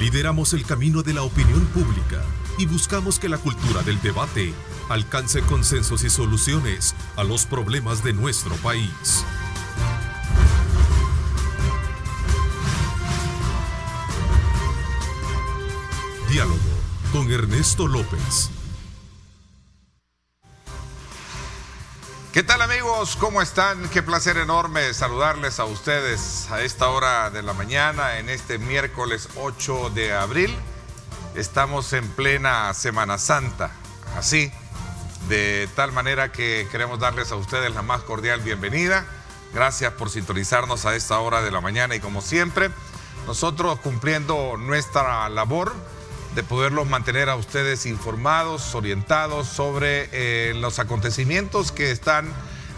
Lideramos el camino de la opinión pública y buscamos que la cultura del debate alcance consensos y soluciones a los problemas de nuestro país. Diálogo con Ernesto López. ¿Qué tal, amigos? ¿Cómo están? Qué placer enorme saludarles a ustedes a esta hora de la mañana, en este miércoles 8 de abril. Estamos en plena Semana Santa, así, de tal manera que queremos darles a ustedes la más cordial bienvenida. Gracias por sintonizarnos a esta hora de la mañana y, como siempre, nosotros cumpliendo nuestra labor de poderlos mantener a ustedes informados, orientados sobre los acontecimientos que están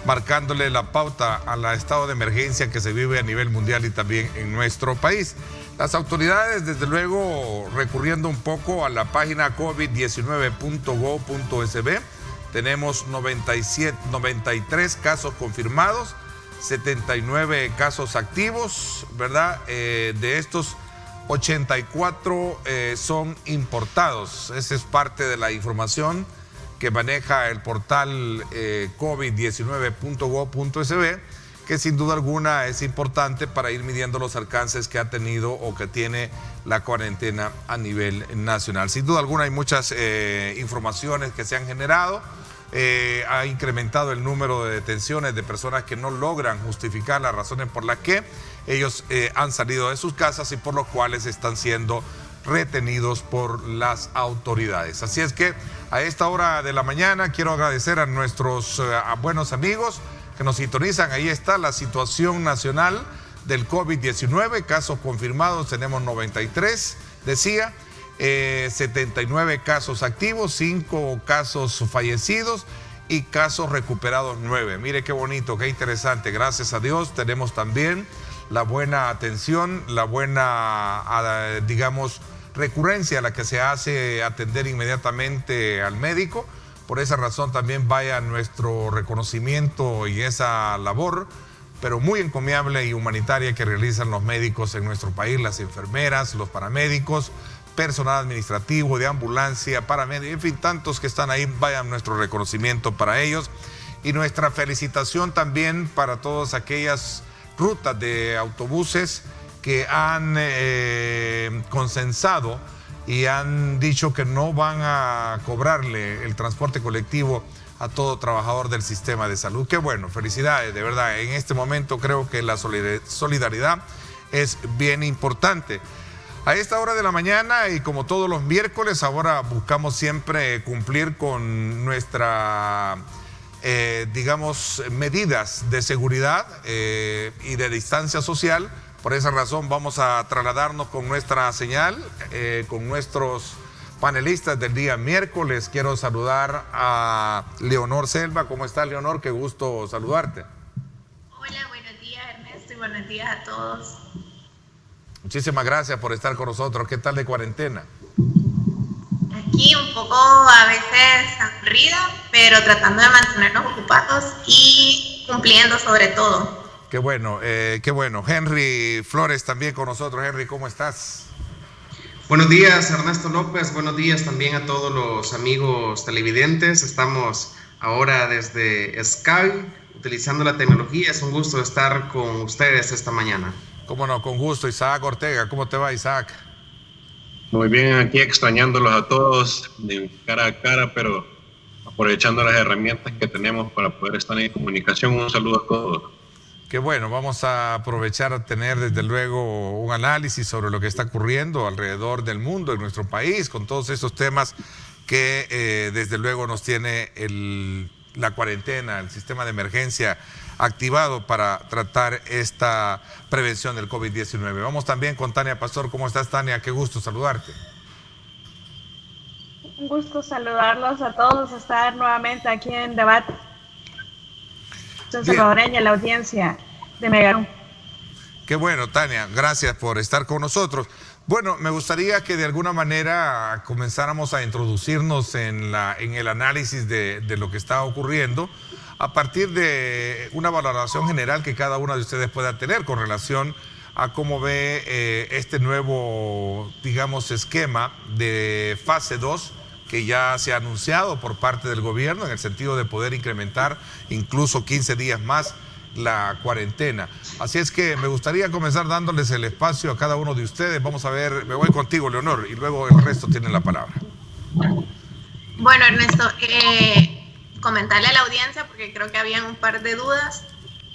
marcándole la pauta al estado de emergencia que se vive a nivel mundial y también en nuestro país. Las autoridades, desde luego, recurriendo un poco a la página covid19.go.sb, tenemos 93 casos confirmados, 79 casos activos, ¿verdad? De estos, 84 son importados. Esa es parte de la información que maneja el portal covid19.go.sb, que sin duda alguna es importante para ir midiendo los alcances que ha tenido o que tiene la cuarentena a nivel nacional. Sin duda alguna hay muchas informaciones que se han generado. Ha incrementado el número de detenciones de personas que no logran justificar las razones por las que ellos han salido de sus casas y por los cuales están siendo retenidos por las autoridades. Así es que a esta hora de la mañana quiero agradecer a nuestros buenos amigos que nos sintonizan. Ahí está la situación nacional del COVID-19, casos confirmados tenemos 93, decía. 79 casos activos, 5 casos fallecidos y casos recuperados 9. Mire qué bonito, qué interesante. Gracias a Dios tenemos también la buena atención, la buena, digamos, recurrencia a la que se hace atender inmediatamente al médico. Por esa razón también vaya nuestro reconocimiento y esa labor, pero muy encomiable y humanitaria, que realizan los médicos en nuestro país, las enfermeras, los paramédicos, personal administrativo, de ambulancia, paramédicos, en fin, tantos que están ahí. Vaya nuestro reconocimiento para ellos y nuestra felicitación también para todas aquellas rutas de autobuses que han consensado y han dicho que no van a cobrarle el transporte colectivo a todo trabajador del sistema de salud. Qué bueno, felicidades, de verdad. En este momento creo que la solidaridad es bien importante. A esta hora de la mañana y como todos los miércoles, ahora buscamos siempre cumplir con nuestra, digamos, medidas de seguridad y de distancia social. Por esa razón vamos a trasladarnos con nuestra señal, con nuestros panelistas del día miércoles. Quiero saludar a Leonor Selva. ¿Cómo está, Leonor? Qué gusto saludarte. Hola, buenos días, Ernesto, y buenos días a todos. Muchísimas gracias por estar con nosotros. ¿Qué tal de cuarentena? Aquí un poco a veces aburrida, pero tratando de mantenernos ocupados y cumpliendo sobre todo. Qué bueno, qué bueno. Henry Flores también con nosotros. Henry, ¿cómo estás? Buenos días, Ernesto López. Buenos días también a todos los amigos televidentes. Estamos ahora desde Skype, utilizando la tecnología. Es un gusto estar con ustedes esta mañana. Cómo no, con gusto. Isaac Ortega, ¿cómo te va, Isaac? Muy bien, aquí extrañándolos a todos de cara a cara, pero aprovechando las herramientas que tenemos para poder estar en comunicación. Un saludo a todos. Qué bueno, vamos a aprovechar a tener desde luego un análisis sobre lo que está ocurriendo alrededor del mundo, en nuestro país, con todos estos temas que desde luego nos tiene la cuarentena, el sistema de emergencia activado para tratar esta prevención del COVID-19. Vamos también con Tania Pastor. ¿Cómo estás, Tania? Qué gusto saludarte. Un gusto saludarlos a todos, estar nuevamente aquí en debate. Soy salvadoreña, la audiencia de Megarú. Qué bueno, Tania, gracias por estar con nosotros. Bueno, me gustaría que de alguna manera comenzáramos a introducirnos en el análisis de lo que está ocurriendo a partir de una valoración general que cada uno de ustedes pueda tener con relación a cómo ve este nuevo, digamos, esquema de fase 2 que ya se ha anunciado por parte del gobierno en el sentido de poder incrementar incluso 15 días más la cuarentena. Así es que me gustaría comenzar dándoles el espacio a cada uno de ustedes. Vamos a ver, me voy contigo, Leonor, y luego el resto tienen la palabra. Bueno, Ernesto, comentarle a la audiencia, porque creo que habían un par de dudas.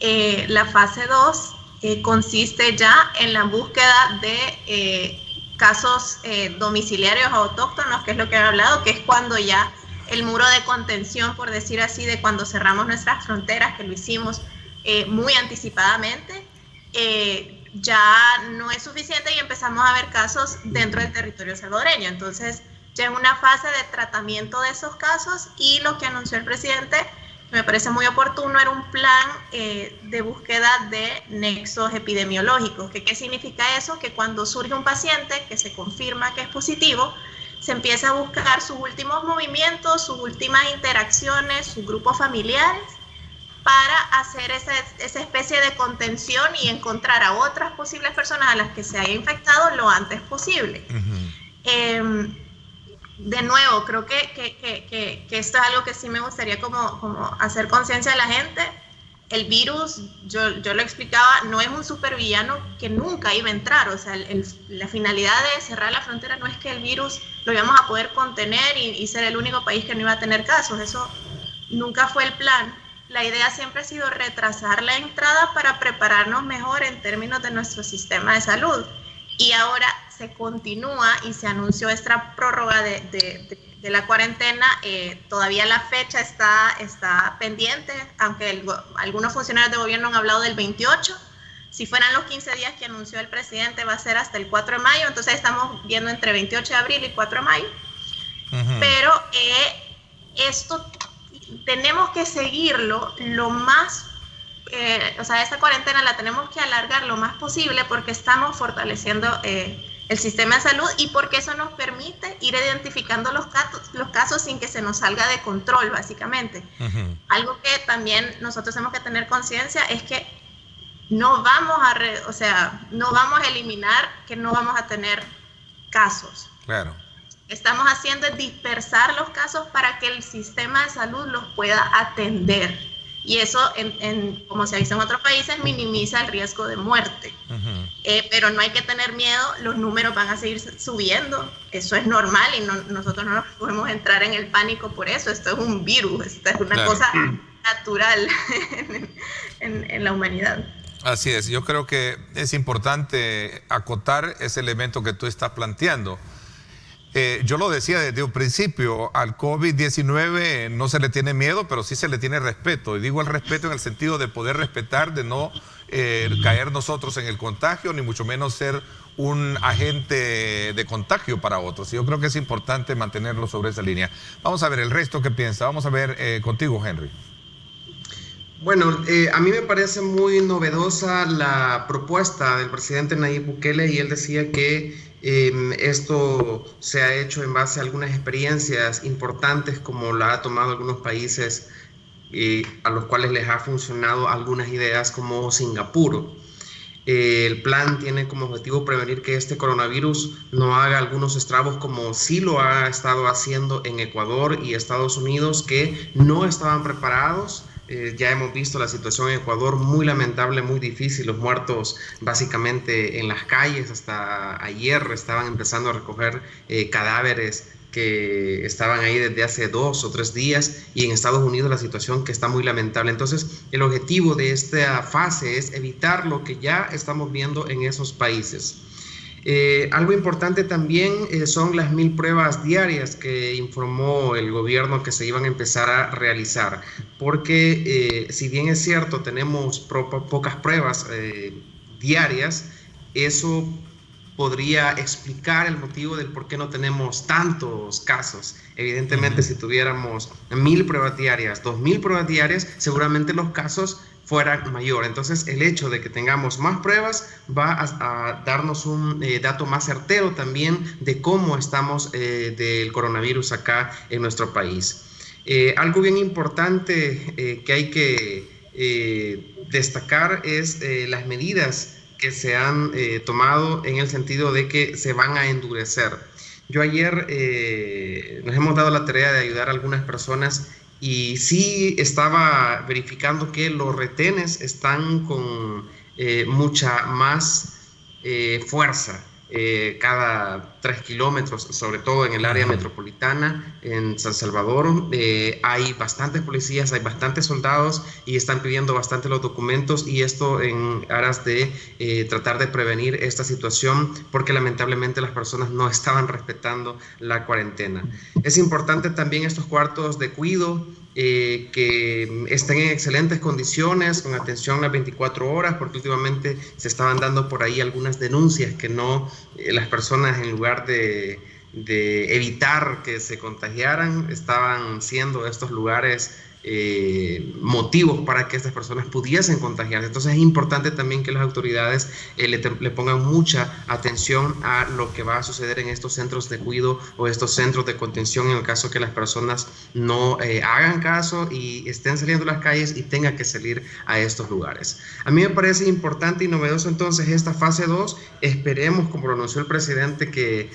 La fase 2 consiste ya en la búsqueda de casos domiciliarios autóctonos, que es lo que he hablado, que es cuando ya el muro de contención, por decir así, de cuando cerramos nuestras fronteras, que lo hicimos muy anticipadamente, ya no es suficiente y empezamos a ver casos dentro del territorio salvadoreño. Entonces ya es una fase de tratamiento de esos casos, y lo que anunció el presidente me parece muy oportuno, era un plan de búsqueda de nexos epidemiológicos. ¿Qué significa eso? Que cuando surge un paciente que se confirma que es positivo, se empieza a buscar sus últimos movimientos, sus últimas interacciones, sus grupos familiares, para hacer esa especie de contención y encontrar a otras posibles personas a las que se haya infectado lo antes posible. De nuevo, creo que esto es algo que sí me gustaría como hacer conciencia a la gente. El virus, yo lo explicaba, no es un supervillano que nunca iba a entrar. O sea, la finalidad de cerrar la frontera no es que el virus lo íbamos a poder contener y ser el único país que no iba a tener casos. Eso nunca fue el plan. La idea siempre ha sido retrasar la entrada para prepararnos mejor en términos de nuestro sistema de salud. Y ahora se continúa y se anunció esta prórroga de la cuarentena. Todavía la fecha está pendiente, aunque algunos funcionarios de gobierno han hablado del 28. Si fueran los 15 días que anunció el presidente, va a ser hasta el 4 de mayo. Entonces estamos viendo entre 28 de abril y 4 de mayo. Pero esto tenemos que seguirlo lo más, o sea, esta cuarentena la tenemos que alargar lo más posible, porque estamos fortaleciendo el sistema de salud y porque eso nos permite ir identificando los casos sin que se nos salga de control, básicamente. Algo que también nosotros tenemos que tener conciencia es que no vamos a eliminar que no vamos a tener casos. Claro. Estamos haciendo es dispersar los casos para que el sistema de salud los pueda atender. Y eso, como se ha visto en otros países, minimiza el riesgo de muerte. Pero no hay que tener miedo, los números van a seguir subiendo. Eso es normal y nosotros no nos podemos entrar en el pánico por eso. Esto es un virus, esto es una cosa natural en la humanidad. Así es, yo creo que es importante acotar ese elemento que tú estás planteando. Yo lo decía desde un principio, al COVID-19 no se le tiene miedo, pero sí se le tiene respeto. Y digo el respeto en el sentido de poder respetar, de no caer nosotros en el contagio, ni mucho menos ser un agente de contagio para otros. Yo creo que es importante mantenerlo sobre esa línea. Vamos a ver el resto que piensa. Vamos a ver contigo, Henry. Bueno, a mí me parece muy novedosa la propuesta del presidente Nayib Bukele, y él decía que esto se ha hecho en base a algunas experiencias importantes, como la ha tomado algunos países a los cuales les ha funcionado algunas ideas, como Singapur. El plan tiene como objetivo prevenir que este coronavirus no haga algunos estragos como sí lo ha estado haciendo en Ecuador y Estados Unidos, que no estaban preparados. Ya hemos visto la situación en Ecuador, muy lamentable, muy difícil. Los muertos básicamente en las calles. Hasta ayer estaban empezando a recoger cadáveres que estaban ahí desde hace 2 o 3 días. Y en Estados Unidos la situación que está muy lamentable. Entonces, el objetivo de esta fase es evitar lo que ya estamos viendo en esos países. Algo importante también son las 1000 pruebas diarias que informó el gobierno que se iban a empezar a realizar, porque si bien es cierto tenemos pocas pruebas diarias, eso podría explicar el motivo del por qué no tenemos tantos casos. Evidentemente, si tuviéramos 1000 pruebas diarias, 2000 pruebas diarias, seguramente los casos fueran mayor. Entonces, el hecho de que tengamos más pruebas va a darnos un dato más certero también de cómo estamos del coronavirus acá en nuestro país. Algo bien importante que hay que destacar es las medidas que se han tomado en el sentido de que se van a endurecer. Yo ayer nos hemos dado la tarea de ayudar a algunas personas y sí estaba verificando que los retenes están con mucha más fuerza. Cada 3 kilómetros, sobre todo en el área metropolitana, en San Salvador, hay bastantes policías, hay bastantes soldados y están pidiendo bastante los documentos, y esto en aras de tratar de prevenir esta situación, porque lamentablemente las personas no estaban respetando la cuarentena. Es importante también estos cuartos de cuidado que estén en excelentes condiciones, con atención las 24 horas, porque últimamente se estaban dando por ahí algunas denuncias que no, las personas, en lugar de evitar que se contagiaran, estaban siendo estos lugares motivos para que estas personas pudiesen contagiarse. Entonces es importante también que las autoridades le pongan mucha atención a lo que va a suceder en estos centros de cuidado o estos centros de contención, en el caso que las personas no hagan caso y estén saliendo a las calles y tengan que salir a estos lugares. A mí me parece importante y novedoso entonces esta fase 2. Esperemos, como lo anunció el presidente, que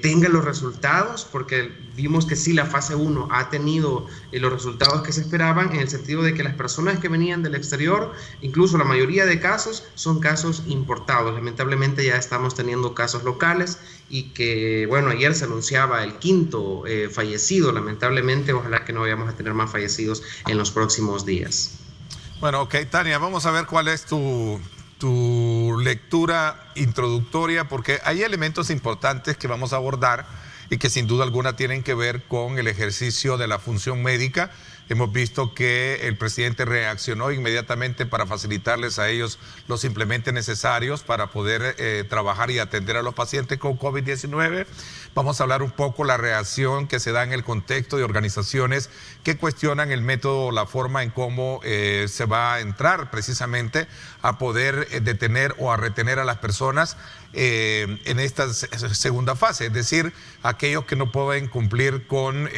tenga los resultados, porque vimos que sí, la fase 1 ha tenido los resultados que se esperaban, en el sentido de que las personas que venían del exterior, incluso la mayoría de casos, son casos importados. Lamentablemente ya estamos teniendo casos locales, y que, bueno, ayer se anunciaba el 5º fallecido. Lamentablemente, ojalá que no vayamos a tener más fallecidos en los próximos días. Bueno, ok, Tania, vamos a ver cuál es tu lectura introductoria, porque hay elementos importantes que vamos a abordar y que sin duda alguna tienen que ver con el ejercicio de la función médica. Hemos visto que el presidente reaccionó inmediatamente para facilitarles a ellos los implementos necesarios para poder trabajar y atender a los pacientes con COVID-19. Vamos a hablar un poco la reacción que se da en el contexto de organizaciones que cuestionan el método, la forma en cómo se va a entrar precisamente a poder detener o a retener a las personas en esta segunda fase, es decir, aquellos que no pueden cumplir con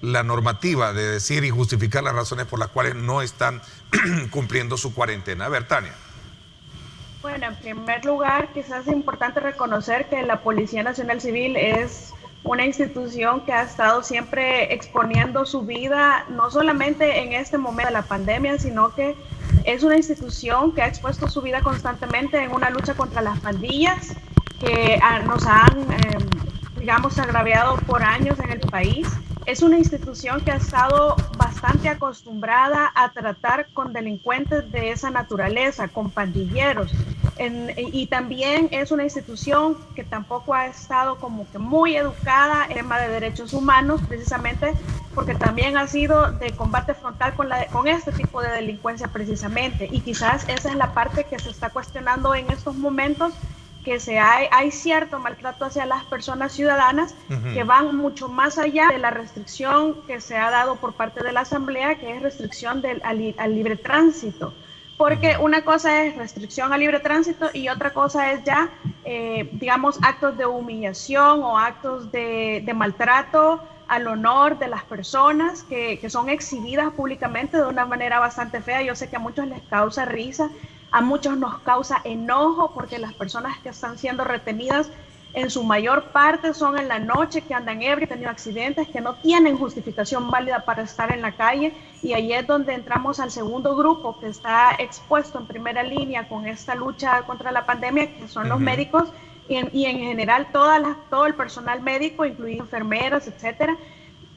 la normativa de decir y justificar las razones por las cuales no están cumpliendo su cuarentena. A ver, Tania. Bueno, en primer lugar, quizás es importante reconocer que la Policía Nacional Civil es una institución que ha estado siempre exponiendo su vida, no solamente en este momento de la pandemia, sino que es una institución que ha expuesto su vida constantemente en una lucha contra las pandillas que nos han, digamos, agraviado por años en el país. Es una institución que ha estado bastante acostumbrada a tratar con delincuentes de esa naturaleza, con pandilleros. Y también es una institución que tampoco ha estado como que muy educada en tema de derechos humanos, precisamente porque también ha sido de combate frontal con este tipo de delincuencia precisamente. Y quizás esa es la parte que se está cuestionando en estos momentos, que hay cierto maltrato hacia las personas ciudadanas que van mucho más allá de la restricción que se ha dado por parte de la Asamblea, que es restricción al libre tránsito. Porque una cosa es restricción al libre tránsito y otra cosa es ya, digamos, actos de humillación o actos de maltrato al honor de las personas que son exhibidas públicamente de una manera bastante fea. Yo sé que a muchos les causa risa, a muchos nos causa enojo, porque las personas que están siendo retenidas en su mayor parte son en la noche, que andan ebrios, tenido accidentes, que no tienen justificación válida para estar en la calle, y ahí es donde entramos al segundo grupo que está expuesto en primera línea con esta lucha contra la pandemia, que son los médicos y en general todo el personal médico, incluido enfermeras, etcétera,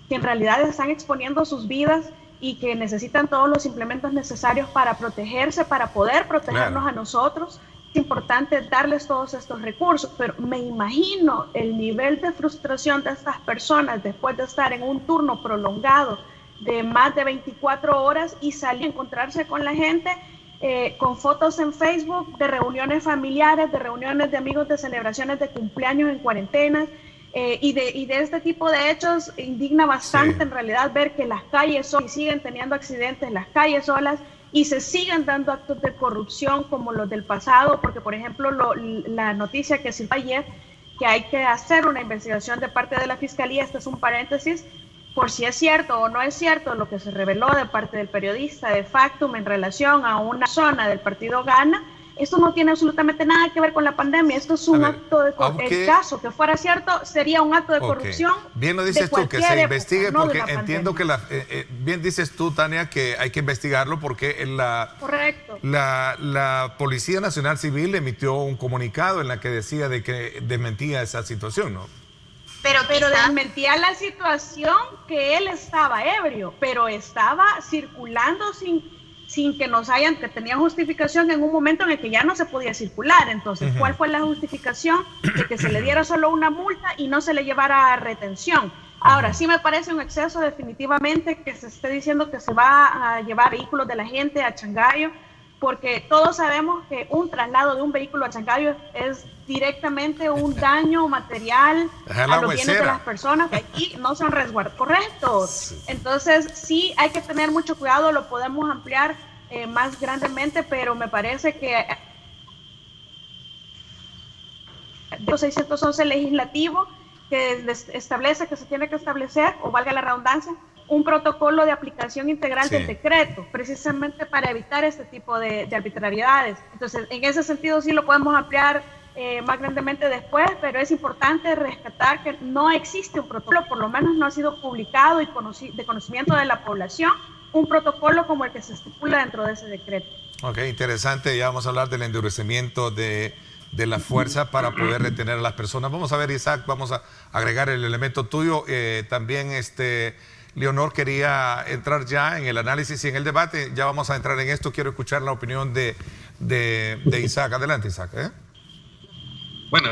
que en realidad están exponiendo sus vidas y que necesitan todos los implementos necesarios para protegerse, para poder protegernos a nosotros. Es importante darles todos estos recursos, pero me imagino el nivel de frustración de estas personas después de estar en un turno prolongado de más de 24 horas y salir a encontrarse con la gente con fotos en Facebook de reuniones familiares, de reuniones de amigos, de celebraciones de cumpleaños en cuarentenas. Y de este tipo de hechos indigna bastante en realidad ver que las calles y siguen teniendo accidentes, las calles solas, y se siguen dando actos de corrupción como los del pasado, porque por ejemplo la noticia que se dio ayer, que hay que hacer una investigación de parte de la Fiscalía, este es un paréntesis, por si es cierto o no es cierto lo que se reveló de parte del periodista de Factum en relación a una zona del partido Gana, esto no tiene absolutamente nada que ver con la pandemia, esto es un acto de corrupción. El caso que fuera cierto sería un acto de corrupción. Bien lo dices tú, que se investigue, época, porque no entiendo que bien dices tú, Tania, que hay que investigarlo porque Correcto. La Policía Nacional Civil emitió un comunicado en la que decía de que desmentía esa situación, ¿no? Pero desmentía la situación que él estaba ebrio, pero estaba circulando sin que que tenía justificación en un momento en el que ya no se podía circular. Entonces, ¿cuál fue la justificación? De que se le diera solo una multa y no se le llevara a retención. Ahora, sí me parece un exceso definitivamente que se esté diciendo que se va a llevar vehículos de la gente a Changayo, porque todos sabemos que un traslado de un vehículo a Changayo es directamente un daño material a los bienes de las personas que aquí no son resguardados. Correcto. Entonces, sí hay que tener mucho cuidado, lo podemos ampliar más grandemente, pero me parece que el 611 legislativo que establece que se tiene que establecer, o valga la redundancia, un protocolo de aplicación integral del decreto, precisamente para evitar este tipo de arbitrariedades. Entonces, en ese sentido sí lo podemos ampliar más grandemente después, pero es importante rescatar que no existe un protocolo, por lo menos no ha sido publicado y de conocimiento de la población, un protocolo como el que se estipula dentro de ese decreto. Ok, interesante. Ya vamos a hablar del endurecimiento de la fuerza para poder retener a las personas. Vamos a ver, Isaac, vamos a agregar el elemento tuyo. También Leonor quería entrar ya en el análisis y en el debate. Ya vamos a entrar en esto. Quiero escuchar la opinión de Isaac. Adelante, Isaac. Bueno,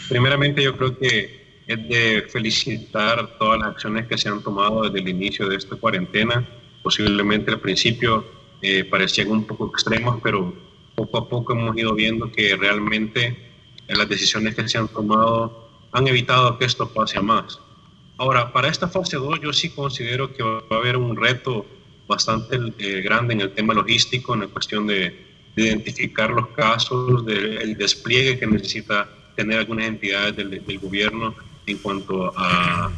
primeramente yo creo que es de felicitar todas las acciones que se han tomado desde el inicio de esta cuarentena. Posiblemente al principio parecían un poco extremos, pero poco a poco hemos ido viendo que realmente las decisiones que se han tomado han evitado que esto pase a más. Ahora, para esta fase 2 yo sí considero que va a haber un reto bastante grande en el tema logístico, en la cuestión de identificar los casos, del despliegue que necesita tener algunas entidades del gobierno en cuanto a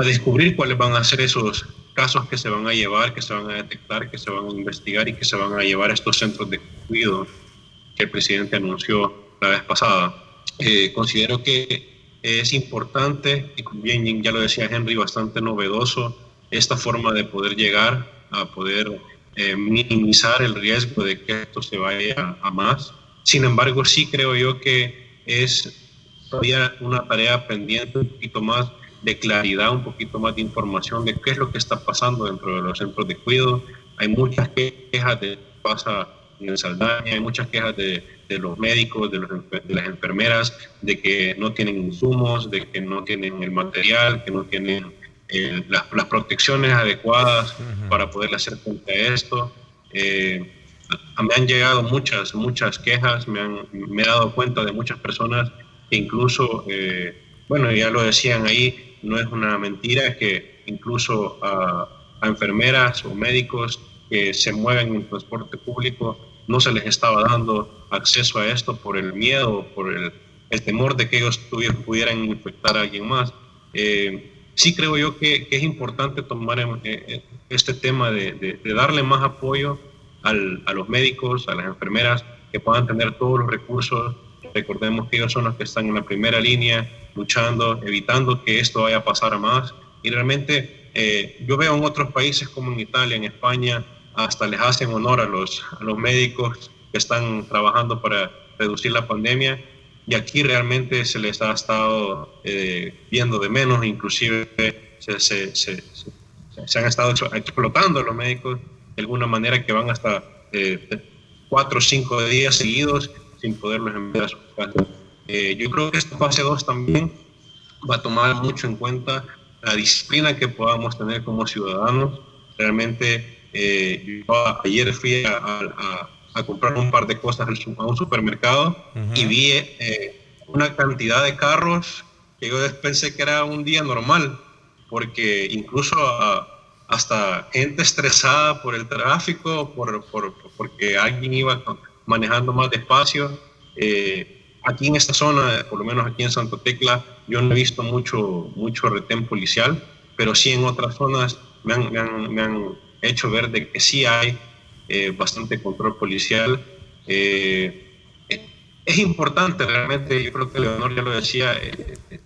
descubrir cuáles van a ser esos casos que se van a llevar, que se van a detectar, que se van a investigar y que se van a llevar a estos centros de cuidado que el presidente anunció la vez pasada. Considero que es importante, y bien ya lo decía Henry, bastante novedoso esta forma de poder llegar a poder minimizar el riesgo de que esto se vaya a más. Sin embargo, sí creo yo que es todavía una tarea pendiente, un poquito más de claridad, un poquito más de información de qué es lo que está pasando dentro de los centros de cuidado. Hay muchas quejas de pasa en el Saldaña, hay muchas quejas de los médicos, de las enfermeras, de que no tienen insumos, de que no tienen el material, que no tienen las protecciones adecuadas para poder hacer frente a esto. Me han llegado muchas quejas, me he dado cuenta de muchas personas que incluso, bueno, ya lo decían ahí, no es una mentira, que incluso a enfermeras o médicos que se mueven en transporte público no se les estaba dando acceso a esto por el miedo, por el temor de que ellos pudieran infectar a alguien más. Sí creo yo que es importante tomar este tema de darle más apoyo a los médicos, a las enfermeras, que puedan tener todos los recursos. Recordemos que ellos son los que están en la primera línea, luchando, evitando que esto vaya a pasar a más. Y realmente yo veo en otros países como en Italia, en España, hasta les hacen honor a los médicos que están trabajando para reducir la pandemia. Y aquí realmente se les ha estado viendo de menos, inclusive se han estado explotando a los médicos de alguna manera, que van hasta 4 o 5 días seguidos sin poderlos enviar a sus casas. Yo creo que esta fase 2 también va a tomar mucho en cuenta la disciplina que podamos tener como ciudadanos. Realmente yo ayer fui a comprar un par de cosas a un supermercado y vi una cantidad de carros que yo pensé que era un día normal, porque incluso hasta gente estresada por el tráfico, porque alguien iba manejando más despacio. Aquí en esta zona, por lo menos aquí en Santa Tecla, yo no he visto mucho retén policial, pero sí en otras zonas me han hecho ver de que sí hay bastante control policial. Es importante realmente, yo creo que Leonor ya lo decía,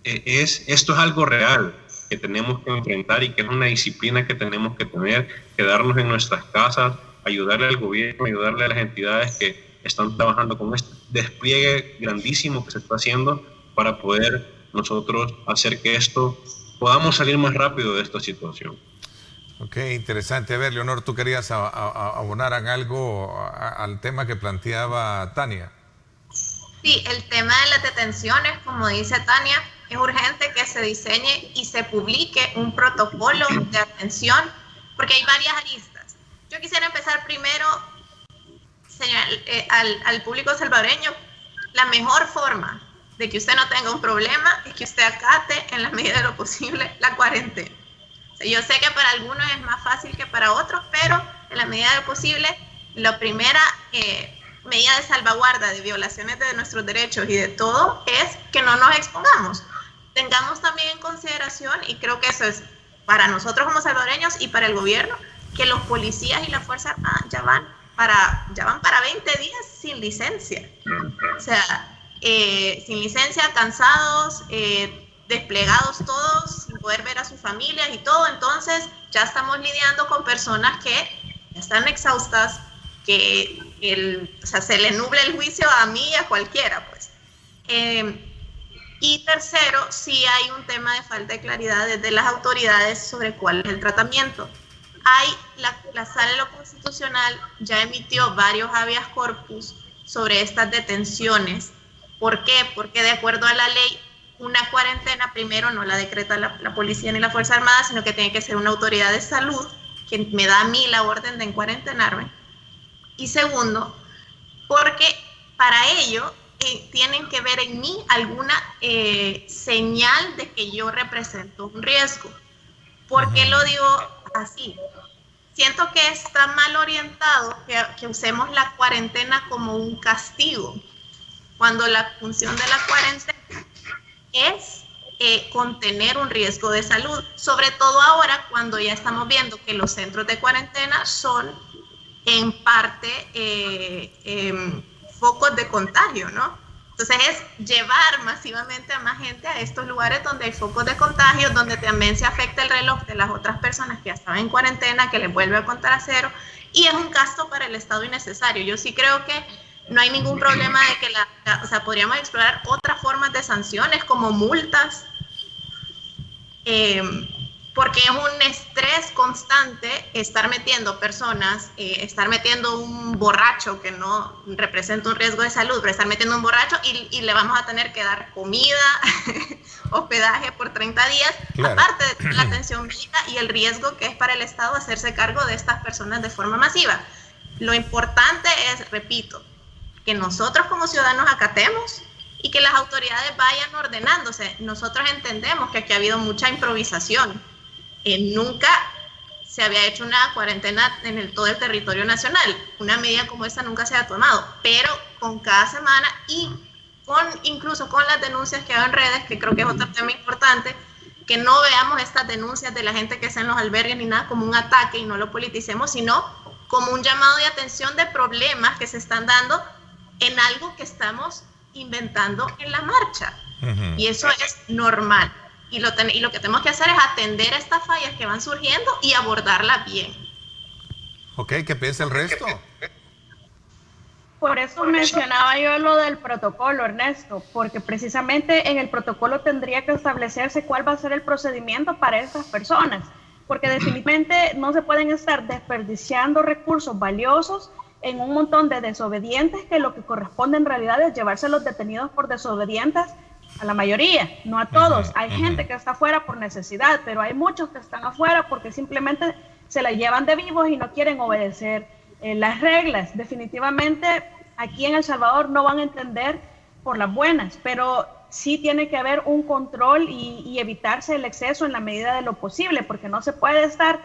esto es algo real que tenemos que enfrentar y que es una disciplina que tenemos que tener, quedarnos en nuestras casas, ayudarle al gobierno, ayudarle a las entidades que están trabajando con este despliegue grandísimo que se está haciendo para poder nosotros hacer que podamos salir más rápido de esta situación. Ok, interesante. A ver, Leonor, ¿tú querías abonar en algo al tema que planteaba Tania? Sí, el tema de las detenciones, como dice Tania, es urgente que se diseñe y se publique un protocolo de atención, porque hay varias aristas. Yo quisiera empezar primero, al público salvadoreño, la mejor forma de que usted no tenga un problema es que usted acate en la medida de lo posible la cuarentena. O sea, yo sé que para algunos es más fácil que para otros, pero en la medida de lo posible, la primera medida de salvaguarda de violaciones de nuestros derechos y de todo es que no nos expongamos. Tengamos también en consideración, y creo que eso es para nosotros como salvadoreños y para el gobierno, que los policías y la Fuerza Armada ya van para 20 días sin licencia. O sea, sin licencia, cansados, desplegados todos, sin poder ver a sus familias y todo. Entonces ya estamos lidiando con personas que están exhaustas, que se le nuble el juicio a mí y a cualquiera, pues. Y tercero, sí hay un tema de falta de claridad desde las autoridades sobre cuál es el tratamiento. La Sala de lo Constitucional ya emitió varios habeas corpus sobre estas detenciones. ¿Por qué? Porque de acuerdo a la ley, una cuarentena primero no la decreta la policía ni la Fuerza Armada, sino que tiene que ser una autoridad de salud que me da a mí la orden de encuarentenarme. Y segundo, porque para ello tienen que ver en mí alguna señal de que yo represento un riesgo. ¿Por qué lo digo así? Siento que está mal orientado que usemos la cuarentena como un castigo, cuando la función de la cuarentena es contener un riesgo de salud, sobre todo ahora cuando ya estamos viendo que los centros de cuarentena son en parte focos de contagio, ¿no? Entonces es llevar masivamente a más gente a estos lugares donde hay focos de contagio, donde también se afecta el reloj de las otras personas que ya estaban en cuarentena, que les vuelve a contar a cero, y es un gasto para el Estado innecesario. Yo sí creo que no hay ningún problema de que o sea, podríamos explorar otras formas de sanciones como multas, porque es un estrés constante estar metiendo personas, estar metiendo un borracho que no representa un riesgo de salud, pero estar metiendo un borracho y le vamos a tener que dar comida, hospedaje por 30 días, claro, aparte de la atención médica y el riesgo que es para el Estado hacerse cargo de estas personas de forma masiva. Lo importante es, repito, que nosotros como ciudadanos acatemos y que las autoridades vayan ordenándose. Nosotros entendemos que aquí ha habido mucha improvisación. Nunca se había hecho una cuarentena en todo el territorio nacional. Una medida como esta nunca se ha tomado, pero con cada semana y incluso con las denuncias que hay en redes, que creo que es otro tema importante, que no veamos estas denuncias de la gente que está en los albergues ni nada como un ataque y no lo politicemos, sino como un llamado de atención de problemas que se están dando en algo que estamos inventando en la marcha. Y eso es normal. Y lo que tenemos que hacer es atender estas fallas que van surgiendo y abordarlas bien. Ok, ¿qué piensa el resto? Por eso mencionaba yo lo del protocolo, Ernesto, porque precisamente en el protocolo tendría que establecerse cuál va a ser el procedimiento para estas personas, porque definitivamente no se pueden estar desperdiciando recursos valiosos en un montón de desobedientes, que lo que corresponde en realidad es llevarse a los detenidos por desobedientes a la mayoría, no a todos. Hay gente que está afuera por necesidad, pero hay muchos que están afuera porque simplemente se la llevan de vivos y no quieren obedecer las reglas. Definitivamente aquí en El Salvador no van a entender por las buenas, pero sí tiene que haber un control y evitarse el exceso en la medida de lo posible, porque no se puede estar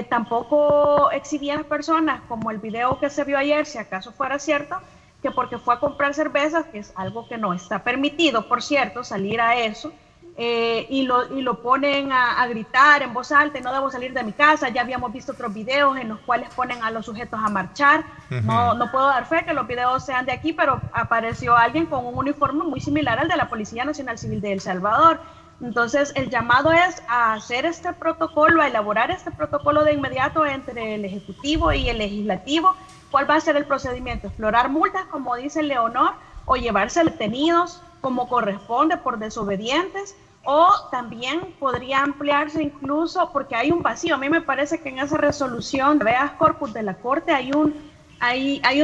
tampoco exhibiendo a personas como el video que se vio ayer, si acaso fuera cierto, que porque fue a comprar cervezas, que es algo que no está permitido, por cierto, salir a eso, y lo ponen a gritar en voz alta, no debo salir de mi casa. Ya habíamos visto otros videos en los cuales ponen a los sujetos a marchar. No puedo dar fe que los videos sean de aquí, pero apareció alguien con un uniforme muy similar al de la Policía Nacional Civil de El Salvador. Entonces el llamado es a hacer este protocolo, a elaborar este protocolo de inmediato entre el Ejecutivo y el Legislativo. ¿Cuál va a ser el procedimiento? Explorar multas, como dice Leonor, o llevarse detenidos como corresponde por desobedientes, o también podría ampliarse incluso, porque hay un vacío. A mí me parece que en esa resolución de habeas corpus de la Corte hay un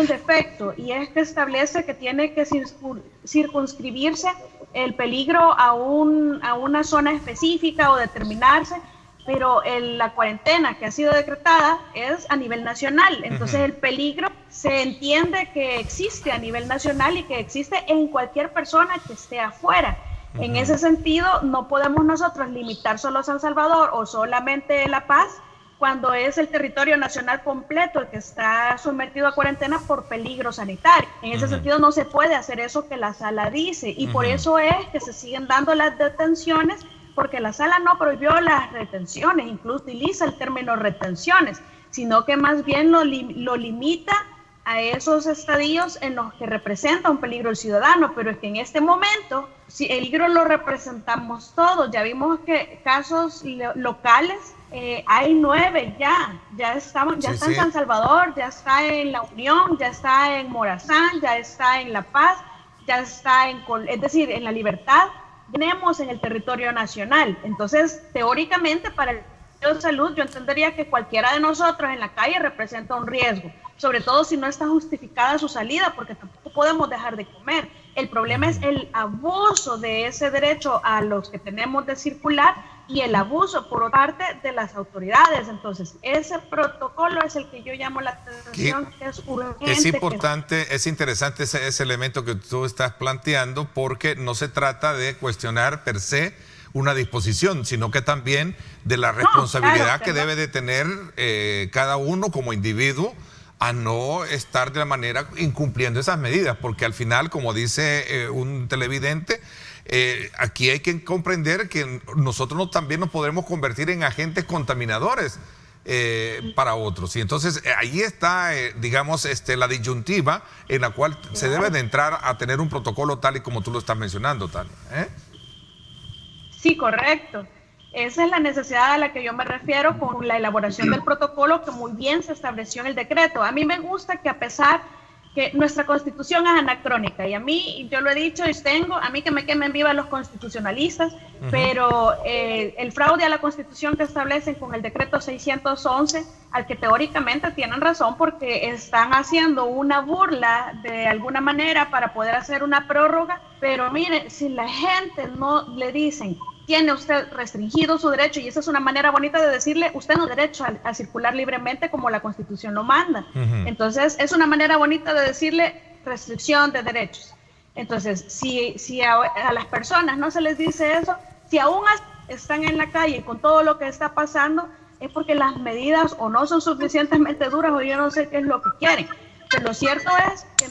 defecto, y es que establece que tiene que circunscribirse el peligro a una zona específica o determinarse, pero la cuarentena que ha sido decretada es a nivel nacional. Entonces el peligro se entiende que existe a nivel nacional y que existe en cualquier persona que esté afuera. En ese sentido, no podemos nosotros limitar solo San Salvador o solamente La Paz, cuando es el territorio nacional completo el que está sometido a cuarentena por peligro sanitario. En ese sentido no se puede hacer eso que la sala dice, y por eso es que se siguen dando las detenciones, porque la sala no prohibió las retenciones, incluso utiliza el término retenciones, sino que más bien lo limita a esos estadios en los que representa un peligro el ciudadano. Pero es que en este momento, si el peligro lo representamos todos, ya vimos que casos locales, hay 9 ya está en San Salvador, ya está en La Unión, ya está en Morazán, ya está en La Paz, ya está es decir, en La Libertad. Tenemos en el territorio nacional. Entonces, teóricamente, para el Ministerio de Salud, yo entendería que cualquiera de nosotros en la calle representa un riesgo, sobre todo si no está justificada su salida, porque tampoco podemos dejar de comer. El problema es el abuso de ese derecho a los que tenemos de circular y el abuso por parte de las autoridades. Entonces, ese protocolo es el que yo llamo la atención, que es urgente. Es importante, es interesante ese elemento que tú estás planteando, porque no se trata de cuestionar per se una disposición, sino que también de la responsabilidad que debe de tener cada uno como individuo a no estar de la manera incumpliendo esas medidas, porque al final, como dice un televidente, aquí hay que comprender que nosotros también nos podremos convertir en agentes contaminadores para otros. Y entonces ahí está, digamos, la disyuntiva en la cual se debe de entrar a tener un protocolo tal y como tú lo estás mencionando, Tania. Sí, correcto. Esa es la necesidad a la que yo me refiero con la elaboración del protocolo que muy bien se estableció en el decreto. A mí me gusta que, a pesar que nuestra Constitución es anacrónica, y a mí, yo lo he dicho y a mí que me quemen viva los constitucionalistas, pero el fraude a la Constitución que establecen con el decreto 611, al que teóricamente tienen razón porque están haciendo una burla de alguna manera para poder hacer una prórroga, pero mire, si la gente no le dicen, tiene usted restringido su derecho, y esa es una manera bonita de decirle, usted no tiene derecho a circular libremente como la Constitución lo manda. Entonces, es una manera bonita de decirle restricción de derechos. Entonces, si a las personas no se les dice eso, si aún están en la calle con todo lo que está pasando, es porque las medidas o no son suficientemente duras o yo no sé qué es lo que quieren. Pero lo cierto es que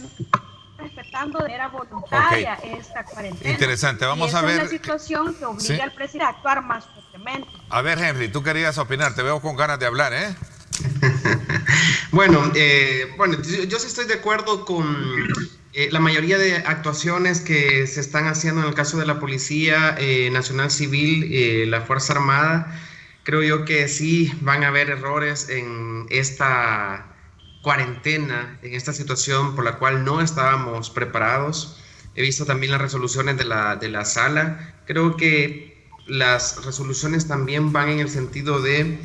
respetando de manera voluntaria esta cuarentena. Interesante, vamos a ver. Es una situación que obliga al presidente a actuar más fuertemente. A ver, Henry, tú querías opinar, te veo con ganas de hablar, ¿eh? Bueno, yo sí estoy de acuerdo con la mayoría de actuaciones que se están haciendo en el caso de la Policía Nacional Civil, la Fuerza Armada. Creo yo que sí van a haber errores en esta cuarentena, en esta situación por la cual no estábamos preparados. He visto también las resoluciones de la sala. Creo que las resoluciones también van en el sentido de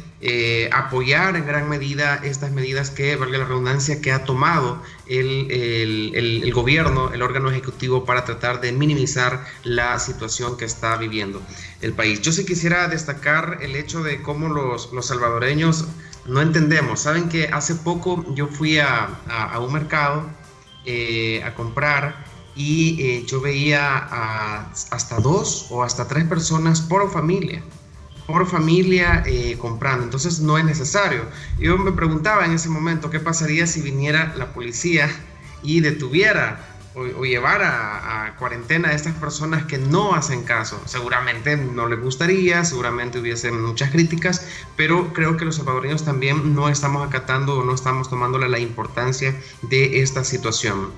apoyar en gran medida estas medidas que, valga la redundancia, que ha tomado el gobierno, el órgano ejecutivo, para tratar de minimizar la situación que está viviendo el país. Yo sí quisiera destacar el hecho de cómo los salvadoreños no entendemos. Saben que hace poco yo fui a un mercado a comprar y yo veía hasta 2 o hasta 3 personas por familia comprando. Entonces no es necesario. Yo me preguntaba en ese momento qué pasaría si viniera la policía y detuviera o llevar a cuarentena a estas personas que no hacen caso. Seguramente no les gustaría, seguramente hubiesen muchas críticas, pero creo que los salvadoreños también no estamos acatando o no estamos tomándole la importancia de esta situación.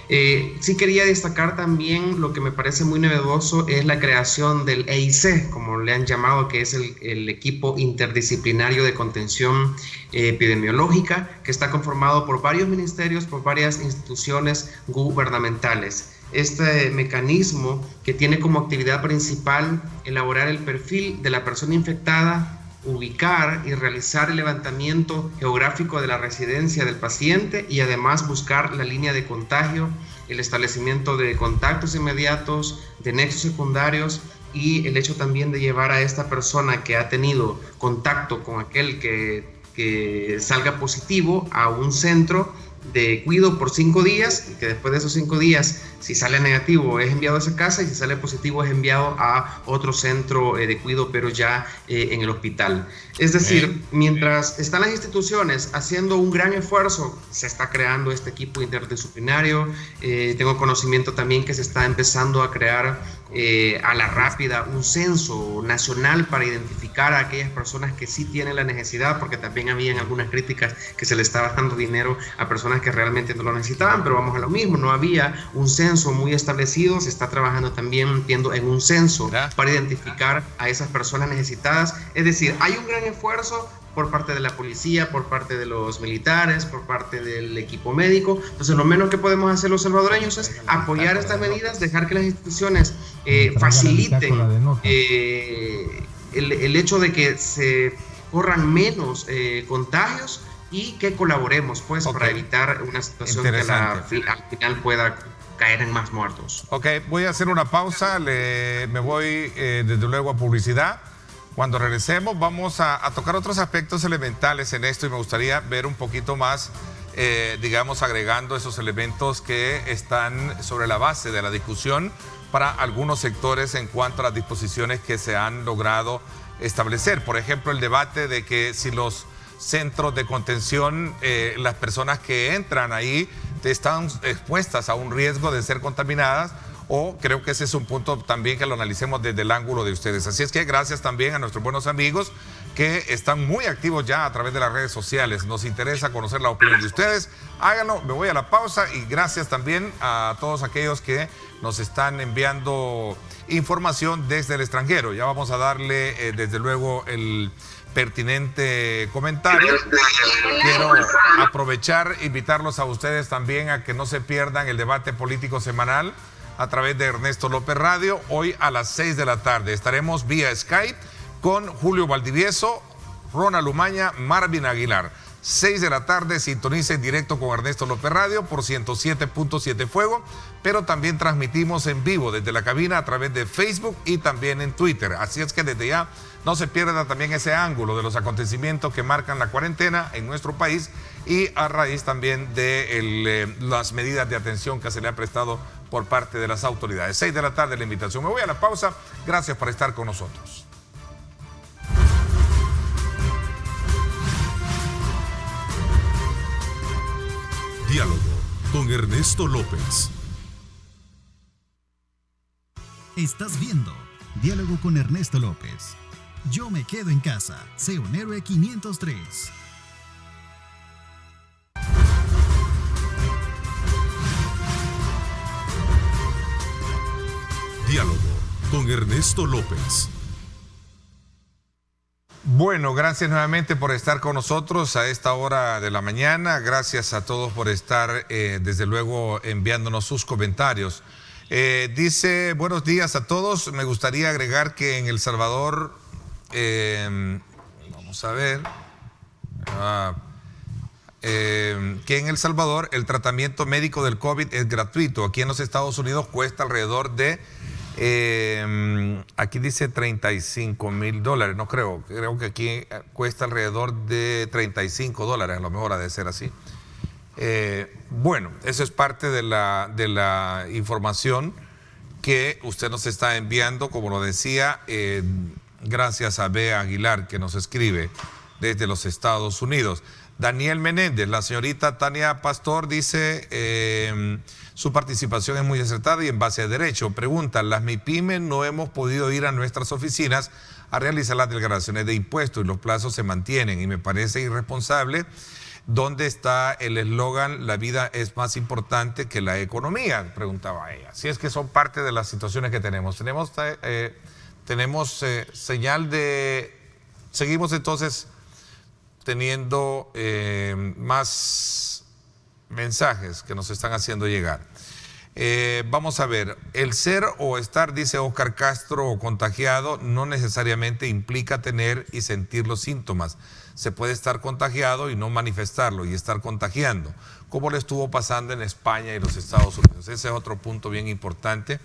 Sí quería destacar también lo que me parece muy novedoso es la creación del EIC, como le han llamado, que es el equipo interdisciplinario de contención epidemiológica, que está conformado por varios ministerios, por varias instituciones gubernamentales. Este mecanismo que tiene como actividad principal elaborar el perfil de la persona infectada, ubicar y realizar el levantamiento geográfico de la residencia del paciente y además buscar la línea de contagio, el establecimiento de contactos inmediatos, de nexos secundarios y el hecho también de llevar a esta persona que ha tenido contacto con aquel que salga positivo a un centro de cuidado por 5 días, y que después de esos 5 días, si sale negativo, es enviado a esa casa, y si sale positivo, es enviado a otro centro de cuidado, pero ya en el hospital. Es decir, mientras están las instituciones haciendo un gran esfuerzo, se está creando este equipo interdisciplinario. Tengo conocimiento también que se está empezando a crear a la rápida un censo nacional para identificar a aquellas personas que sí tienen la necesidad, porque también habían algunas críticas que se le estaba dando dinero a personas que realmente no lo necesitaban, pero vamos a lo mismo, no había un censo muy establecido. Se está trabajando también, entiendo, en un censo para identificar a esas personas necesitadas. Es decir, hay un gran esfuerzo por parte de la policía, por parte de los militares, por parte del equipo médico. Entonces, lo menos que podemos hacer los salvadoreños es apoyar estas medidas, dejar que las instituciones faciliten el hecho de que se corran menos contagios y que colaboremos, pues, para evitar una situación que al final pueda caer en más muertos. Ok, voy a hacer una pausa, me voy desde luego a publicidad. Cuando regresemos vamos a tocar otros aspectos elementales en esto y me gustaría ver un poquito más, digamos, agregando esos elementos que están sobre la base de la discusión para algunos sectores en cuanto a las disposiciones que se han logrado establecer. Por ejemplo, el debate de que si los centros de contención, las personas que entran ahí están expuestas a un riesgo de ser contaminadas, o creo que ese es un punto también que lo analicemos desde el ángulo de ustedes. Así es que gracias también a nuestros buenos amigos que están muy activos ya a través de las redes sociales. Nos interesa conocer la opinión de ustedes. Háganlo, me voy a la pausa y gracias también a todos aquellos que nos están enviando información desde el extranjero. Ya vamos a darle desde luego el pertinente comentario. Quiero aprovechar, invitarlos a ustedes también a que no se pierdan el debate político semanal a través de Ernesto López Radio. Hoy a las 6 de la tarde estaremos vía Skype con Julio Valdivieso, Ronald Umaña, Marvin Aguilar. 6 de la tarde, sintoniza en directo con Ernesto López Radio por 107.7 Fuego, pero también transmitimos en vivo desde la cabina a través de Facebook y también en Twitter. Así es que desde ya no se pierda también ese ángulo de los acontecimientos que marcan la cuarentena en nuestro país y a raíz también de las medidas de atención que se le ha prestado por parte de las autoridades. 6 de la tarde la invitación. Me voy a la pausa. Gracias por estar con nosotros. Diálogo con Ernesto López. Estás viendo Diálogo con Ernesto López. Yo me quedo en casa. Sé un héroe 503. Diálogo con Ernesto López. Bueno, gracias nuevamente por estar con nosotros a esta hora de la mañana. Gracias a todos por estar, desde luego, enviándonos sus comentarios. Dice, buenos días a todos. Me gustaría agregar que en El Salvador, vamos a ver, que en El Salvador el tratamiento médico del COVID es gratuito. Aquí en los Estados Unidos cuesta alrededor de, aquí dice $35,000, no creo que aquí cuesta alrededor de $35, a lo mejor ha de ser así. Bueno, eso es parte de la información que usted nos está enviando, como lo decía, gracias a Bea Aguilar, que nos escribe desde los Estados Unidos. Daniel Menéndez, la señorita Tania Pastor dice, su participación es muy acertada y en base a derecho. Pregunta, las MIPYME no hemos podido ir a nuestras oficinas a realizar las declaraciones de impuestos y los plazos se mantienen y me parece irresponsable. ¿Dónde está el eslogan, la vida es más importante que la economía? Preguntaba ella. Si es que son parte de las situaciones que tenemos. Tenemos señal de... Seguimos entonces teniendo más mensajes que nos están haciendo llegar. Vamos a ver, el ser o estar, dice Oscar Castro, contagiado no necesariamente implica tener y sentir los síntomas. Se puede estar contagiado y no manifestarlo y estar contagiando, como le estuvo pasando en España y los Estados Unidos. Ese es otro punto bien importante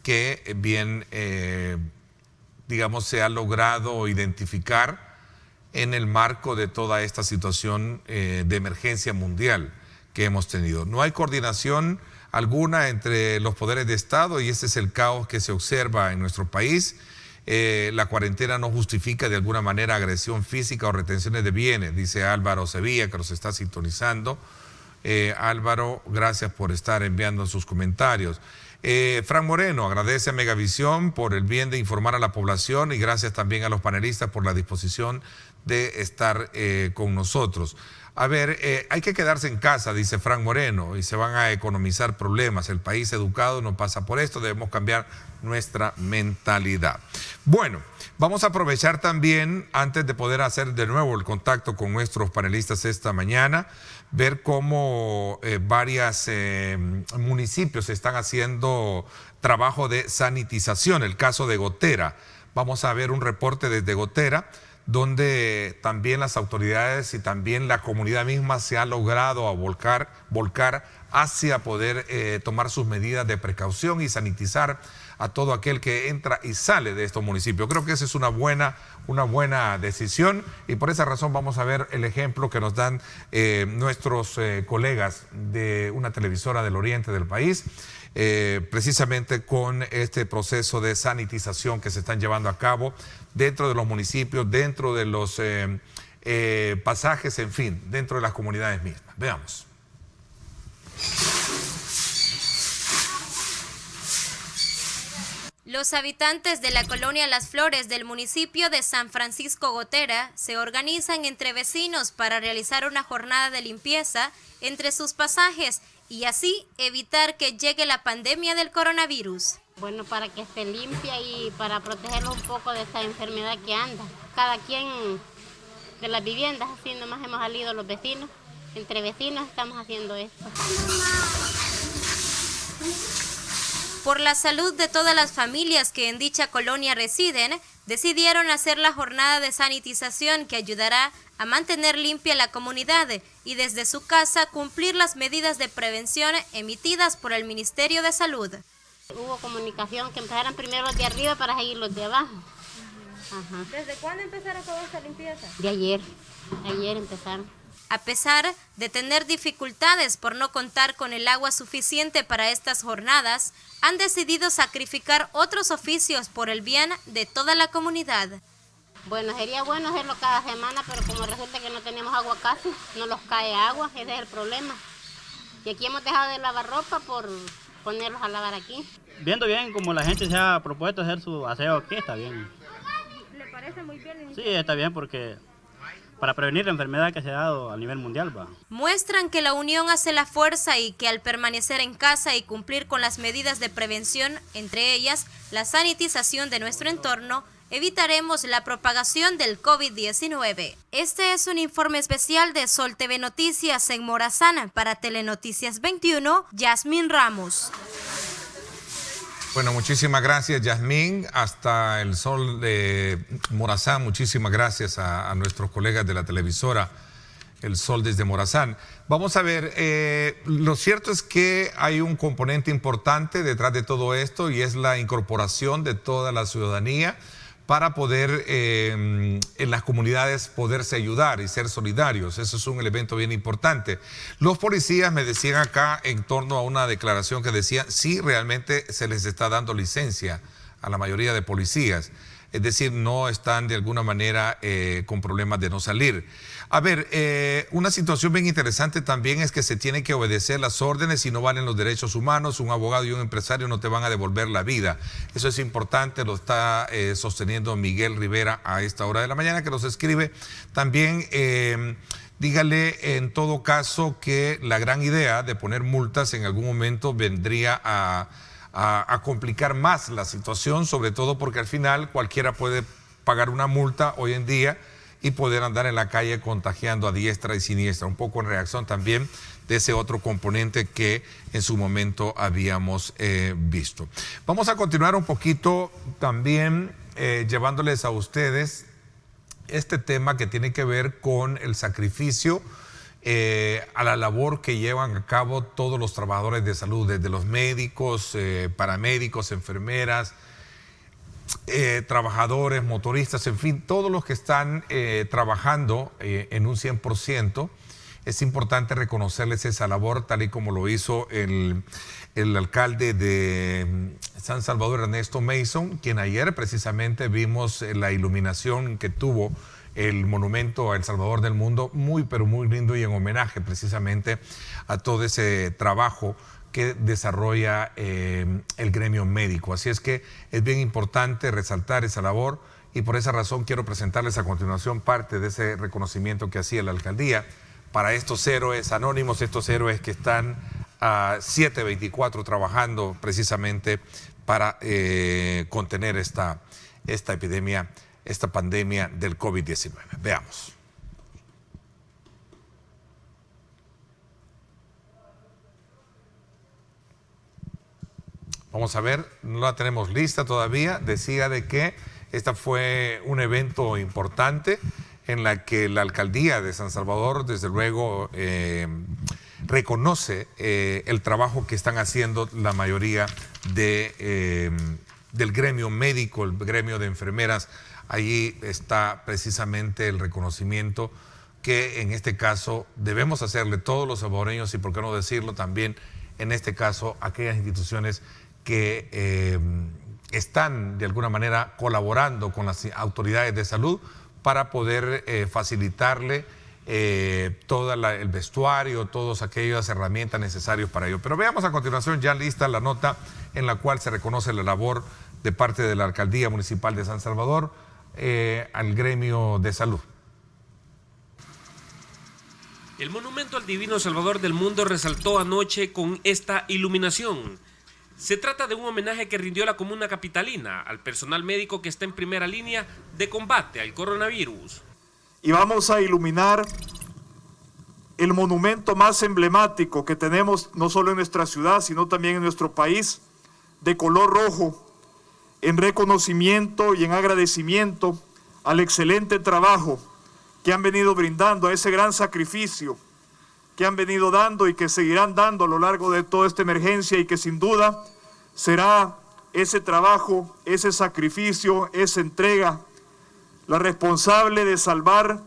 que bien, digamos, se ha logrado identificar en el marco de toda esta situación de emergencia mundial que hemos tenido. No hay coordinación alguna entre los poderes de Estado y ese es el caos que se observa en nuestro país. La cuarentena no justifica de alguna manera agresión física o retenciones de bienes, dice Álvaro Sevilla, que nos está sintonizando. Álvaro, gracias por estar enviando sus comentarios. Fran Moreno agradece a Megavisión por el bien de informar a la población y gracias también a los panelistas por la disposición de estar con nosotros. A ver, hay que quedarse en casa, dice Fran Moreno, y se van a economizar problemas. El país educado no pasa por esto, debemos cambiar nuestra mentalidad. Bueno, vamos a aprovechar también, antes de poder hacer de nuevo el contacto con nuestros panelistas esta mañana, ver cómo varios municipios están haciendo trabajo de sanitización. El caso de Gotera. Vamos a ver un reporte desde Gotera, donde también las autoridades y también la comunidad misma se ha logrado volcar hacia poder tomar sus medidas de precaución y sanitizar a todo aquel que entra y sale de estos municipios. Creo que esa es una buena decisión y por esa razón vamos a ver el ejemplo que nos dan nuestros colegas de una televisora del oriente del país, precisamente con este proceso de sanitización que se están llevando a cabo dentro de los municipios, dentro de los pasajes, en fin, dentro de las comunidades mismas. Veamos. Los habitantes de la colonia Las Flores del municipio de San Francisco Gotera se organizan entre vecinos para realizar una jornada de limpieza entre sus pasajes y así evitar que llegue la pandemia del coronavirus. Bueno, para que esté limpia y para protegerlos un poco de esta enfermedad que anda. Cada quien de las viviendas, así nomás hemos salido los vecinos. Entre vecinos estamos haciendo esto. Por la salud de todas las familias que en dicha colonia residen, decidieron hacer la jornada de sanitización que ayudará a mantener limpia la comunidad y desde su casa cumplir las medidas de prevención emitidas por el Ministerio de Salud. Hubo comunicación que empezaran primero los de arriba para seguir los de abajo. Ajá. ¿Desde cuándo empezaron toda esta limpieza? De ayer empezaron. A pesar de tener dificultades por no contar con el agua suficiente para estas jornadas, han decidido sacrificar otros oficios por el bien de toda la comunidad. Bueno, sería bueno hacerlo cada semana, pero como resulta que no tenemos agua casi, no nos cae agua, ese es el problema. Y aquí hemos dejado de lavar ropa por ponerlos a lavar aquí. Viendo bien como la gente se ha propuesto hacer su aseo aquí, está bien. ¿Le parece muy bien? Sí, está bien porque para prevenir la enfermedad que se ha dado a nivel mundial. Muestran que la unión hace la fuerza y que al permanecer en casa y cumplir con las medidas de prevención, entre ellas la sanitización de nuestro entorno, evitaremos la propagación del COVID-19. Este es un informe especial de Sol TV Noticias en Morazán. Para Telenoticias 21, Yasmín Ramos. Bueno, muchísimas gracias, Yasmín. Hasta el Sol de Morazán, muchísimas gracias a nuestros colegas de la televisora El Sol desde Morazán. Vamos a ver, lo cierto es que hay un componente importante detrás de todo esto y es la incorporación de toda la ciudadanía para poder en las comunidades poderse ayudar y ser solidarios. Eso es un elemento bien importante. Los policías me decían acá en torno a una declaración que decía, sí, realmente se les está dando licencia a la mayoría de policías. Es decir, no están de alguna manera con problemas de no salir. A ver, una situación bien interesante también es que se tiene que obedecer las órdenes y no valen los derechos humanos. Un abogado y un empresario no te van a devolver la vida. Eso es importante, lo está sosteniendo Miguel Rivera a esta hora de la mañana, que nos escribe. También dígale en todo caso que la gran idea de poner multas en algún momento vendría a complicar más la situación, sobre todo porque al final cualquiera puede pagar una multa hoy en día y poder andar en la calle contagiando a diestra y siniestra, un poco en reacción también de ese otro componente que en su momento habíamos visto. Vamos a continuar un poquito también llevándoles a ustedes este tema que tiene que ver con el sacrificio a la labor que llevan a cabo todos los trabajadores de salud, desde los médicos, paramédicos, enfermeras, trabajadores, motoristas, en fin, todos los que están trabajando en un 100%. Es importante reconocerles esa labor, tal y como lo hizo el alcalde de San Salvador, Ernesto Mason, quien ayer precisamente vimos la iluminación que tuvo el monumento a El Salvador del Mundo, muy pero muy lindo, y en homenaje precisamente a todo ese trabajo que desarrolla el gremio médico. Así es que es bien importante resaltar esa labor, y por esa razón quiero presentarles a continuación parte de ese reconocimiento que hacía la alcaldía para estos héroes anónimos, estos héroes que están a 7/24 trabajando precisamente para contener esta epidemia, esta pandemia del COVID-19. Veamos. Vamos a ver, no la tenemos lista todavía. Decía de que esta fue un evento importante en la que la alcaldía de San Salvador, desde luego, reconoce el trabajo que están haciendo la mayoría del gremio médico, el gremio de enfermeras. Allí está precisamente el reconocimiento que en este caso debemos hacerle todos los salvadoreños, y por qué no decirlo también en este caso aquellas instituciones que están de alguna manera colaborando con las autoridades de salud para poder facilitarle todo el vestuario, todas aquellas herramientas necesarias para ello. Pero veamos a continuación ya lista la nota en la cual se reconoce la labor de parte de la Alcaldía Municipal de San Salvador al gremio de salud. El monumento al Divino Salvador del Mundo resaltó anoche con esta iluminación. Se trata de un homenaje que rindió la comuna capitalina al personal médico que está en primera línea de combate al coronavirus. Y vamos a iluminar el monumento más emblemático que tenemos no solo en nuestra ciudad, sino también en nuestro país, de color rojo, en reconocimiento y en agradecimiento al excelente trabajo que han venido brindando, a ese gran sacrificio que han venido dando y que seguirán dando a lo largo de toda esta emergencia, y que sin duda será ese trabajo, ese sacrificio, esa entrega la responsable de salvar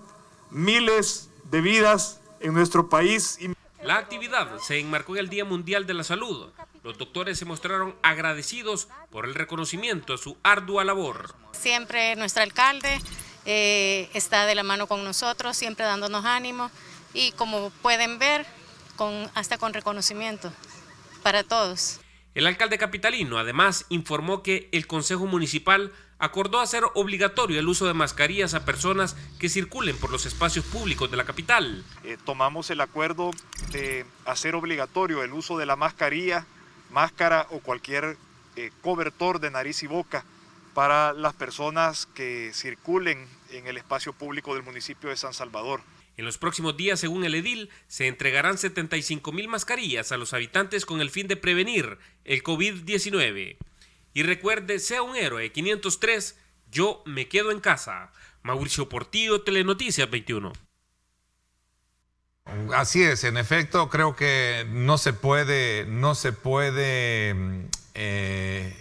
miles de vidas en nuestro país. La actividad se enmarcó en el Día Mundial de la Salud. Los doctores se mostraron agradecidos por el reconocimiento a su ardua labor. Siempre nuestro alcalde está de la mano con nosotros, siempre dándonos ánimo, y como pueden ver, hasta con reconocimiento para todos. El alcalde capitalino además informó que el Consejo Municipal acordó hacer obligatorio el uso de mascarillas a personas que circulen por los espacios públicos de la capital. Tomamos el acuerdo de hacer obligatorio el uso de la mascarilla, máscara o cualquier cobertor de nariz y boca para las personas que circulen en el espacio público del municipio de San Salvador. En los próximos días, según el edil, se entregarán 75,000 mascarillas a los habitantes con el fin de prevenir el COVID-19. Y recuerde, sea un héroe. 503, yo me quedo en casa. Mauricio Portillo, Telenoticias 21. Así es, en efecto, creo que no se puede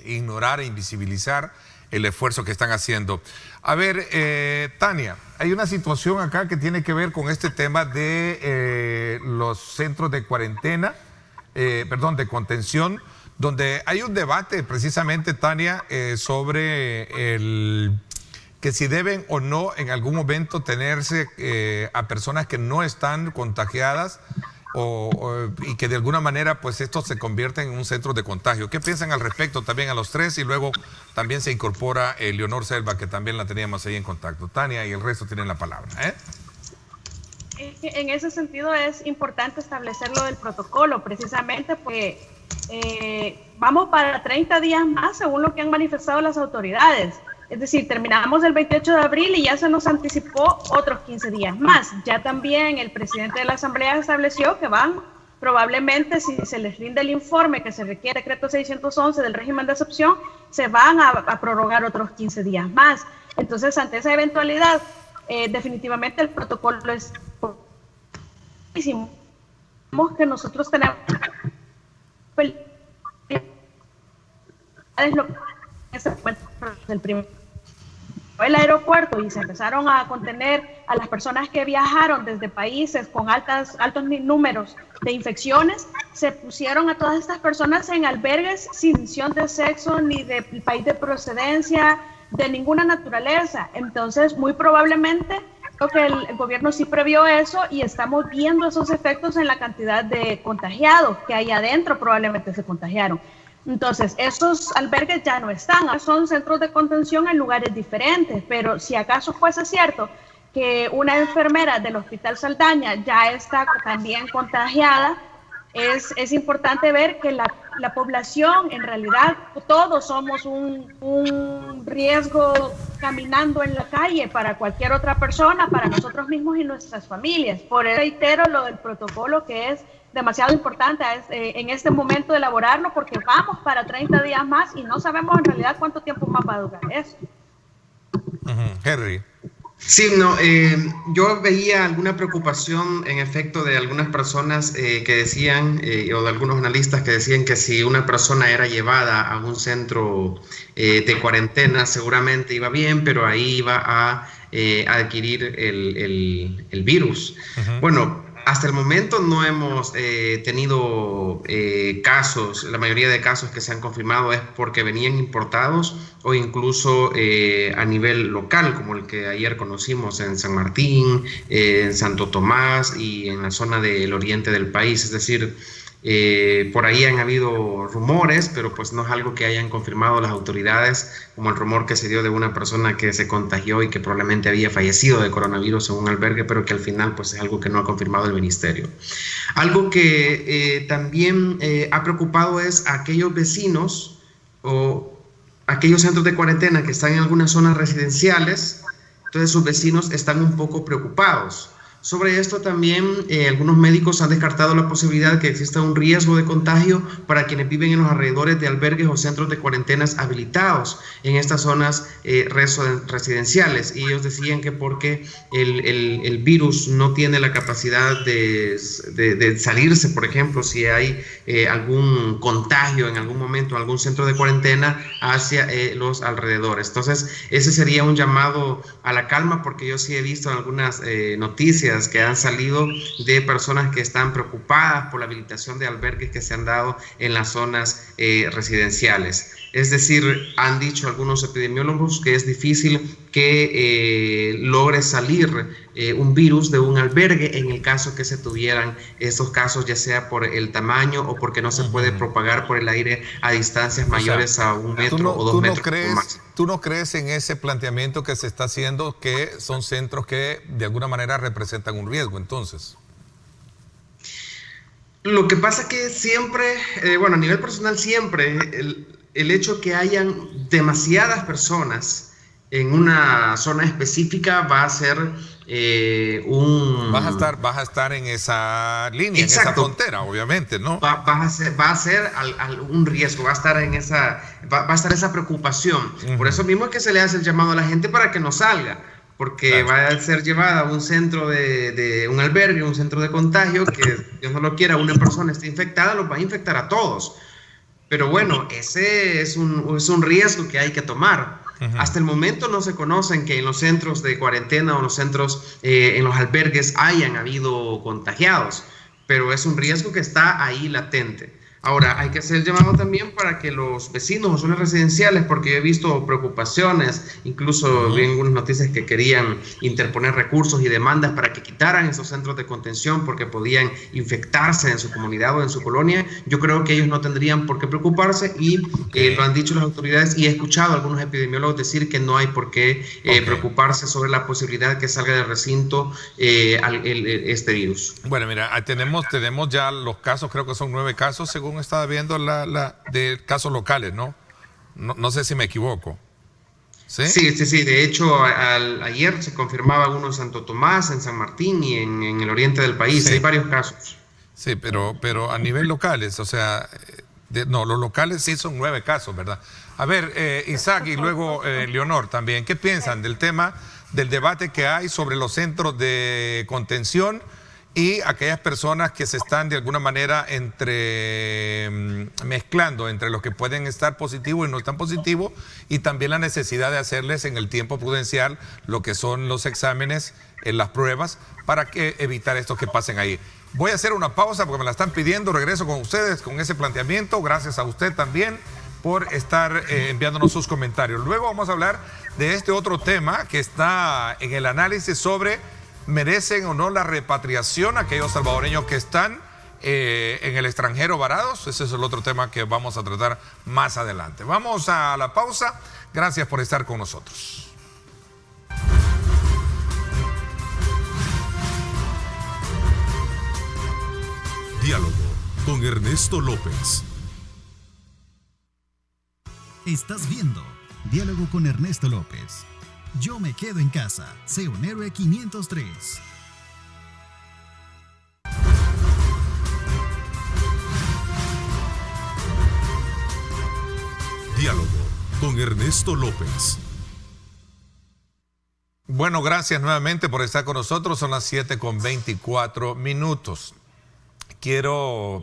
ignorar e invisibilizar el esfuerzo que están haciendo. A ver, Tania, hay una situación acá que tiene que ver con este tema de los centros de cuarentena, de contención, donde hay un debate precisamente, Tania, sobre que si deben o no en algún momento tenerse a personas que no están contagiadas y que de alguna manera pues esto se convierte en un centro de contagio. ¿Qué piensan al respecto también a los tres? Y luego también se incorpora Leonor Selva, que también la teníamos ahí en contacto. Tania y el resto tienen la palabra. En ese sentido es importante establecer lo del protocolo, precisamente porque vamos para 30 días más según lo que han manifestado las autoridades. Es decir, terminamos el 28 de abril y ya se nos anticipó otros 15 días más. Ya también el presidente de la Asamblea estableció que van, probablemente, si se les rinde el informe que se requiere, decreto 611 del régimen de excepción, se van a prorrogar otros 15 días más. Entonces, ante esa eventualidad, definitivamente el protocolo es que nosotros tenemos el aeropuerto y se empezaron a contener a las personas que viajaron desde países con altos números de infecciones, se pusieron a todas estas personas en albergues sin distinción de sexo ni de país de procedencia, de ninguna naturaleza. Entonces, muy probablemente creo que el gobierno sí previó eso y estamos viendo esos efectos en la cantidad de contagiados que hay adentro, probablemente se contagiaron. Entonces, esos albergues ya no están, son centros de contención en lugares diferentes, pero si acaso fuese cierto que una enfermera del Hospital Saldaña ya está también contagiada, es importante ver que la población, en realidad, todos somos un riesgo caminando en la calle para cualquier otra persona, para nosotros mismos y nuestras familias. Por eso reitero lo del protocolo, que es demasiado importante en este momento de elaborarlo, porque vamos para 30 días más y no sabemos en realidad cuánto tiempo más va a durar eso. Henry. Sí, no, yo veía alguna preocupación en efecto de algunas personas que decían, o de algunos analistas que decían que si una persona era llevada a un centro de cuarentena seguramente iba bien, pero ahí iba a adquirir el virus. Bueno, hasta el momento no hemos tenido casos, la mayoría de casos que se han confirmado es porque venían importados o incluso a nivel local, como el que ayer conocimos en San Martín, en Santo Tomás y en la zona del oriente del país. Es decir, por ahí han habido rumores, pero pues no es algo que hayan confirmado las autoridades, como el rumor que se dio de una persona que se contagió y que probablemente había fallecido de coronavirus en un albergue, pero que al final pues es algo que no ha confirmado el ministerio. Algo que también ha preocupado es a aquellos vecinos o aquellos centros de cuarentena que están en algunas zonas residenciales. Entonces sus vecinos están un poco preocupados. Sobre esto también algunos médicos han descartado la posibilidad de que exista un riesgo de contagio para quienes viven en los alrededores de albergues o centros de cuarentenas habilitados en estas zonas residenciales. Y ellos decían que porque el virus no tiene la capacidad de salirse, por ejemplo, si hay algún contagio en algún momento en algún centro de cuarentena hacia los alrededores. Entonces, ese sería un llamado a la calma, porque yo sí he visto en algunas noticias que han salido de personas que están preocupadas por la habilitación de albergues que se han dado en las zonas residenciales. Es decir, han dicho algunos epidemiólogos que es difícil que logre salir un virus de un albergue en el caso que se tuvieran estos casos, ya sea por el tamaño o porque no se puede propagar por el aire a distancias mayores a 1 metro o 2 metros. ¿Tú no crees en ese planteamiento que se está haciendo, que son centros que de alguna manera representan un riesgo entonces? Lo que pasa que siempre, bueno, a nivel personal siempre, el hecho que hayan demasiadas personas en una zona específica va a ser Vas a estar en esa línea, exacto, en esa frontera, obviamente, ¿no? Va a ser un riesgo, va a estar esa preocupación. Por eso mismo es que se le hace el llamado a la gente para que no salga, porque va a ser llevada a un centro de un albergue, un centro de contagio, que Dios no lo quiera, una persona esté infectada, los va a infectar a todos. Pero bueno, ese es un riesgo que hay que tomar. Hasta el momento no se conocen que en los centros de cuarentena o los centros, en los albergues hayan habido contagiados, pero es un riesgo que está ahí latente. Ahora, hay que hacer el llamado también para que los vecinos o zonas residenciales, porque yo he visto preocupaciones, incluso vi algunas noticias que querían interponer recursos y demandas para que quitaran esos centros de contención porque podían infectarse en su comunidad o en su colonia. Yo creo que ellos no tendrían por qué preocuparse y lo han dicho las autoridades, y he escuchado a algunos epidemiólogos decir que no hay por qué preocuparse sobre la posibilidad de que salga del recinto este virus. Bueno, mira, tenemos ya los casos, creo que son 9 casos, según estaba viendo de casos locales, ¿no? No sé si me equivoco. ¿Sí? Sí. De hecho, ayer se confirmaban uno en Santo Tomás, en San Martín y en el oriente del país. Sí. Hay varios casos. Sí, pero a nivel locales, o sea, los locales sí son 9 casos, ¿verdad? A ver, Isaac y luego Leonor también, ¿qué piensan del tema, del debate que hay sobre los centros de contención y aquellas personas que se están de alguna manera mezclando entre los que pueden estar positivos y no están positivos, y también la necesidad de hacerles en el tiempo prudencial lo que son los exámenes, las pruebas, para que evitar estos que pasen ahí? Voy a hacer una pausa porque me la están pidiendo. Regreso con ustedes con ese planteamiento. Gracias a usted también por estar enviándonos sus comentarios. Luego vamos a hablar de este otro tema que está en el análisis sobre ¿merecen o no la repatriación aquellos salvadoreños que están en el extranjero varados? Ese es el otro tema que vamos a tratar más adelante. Vamos a la pausa. Gracias por estar con nosotros. Diálogo con Ernesto López. Estás viendo Diálogo con Ernesto López. Yo me quedo en casa. Sé un héroe 503. Diálogo con Ernesto López. Bueno, gracias nuevamente por estar con nosotros. Son las 7:24. Quiero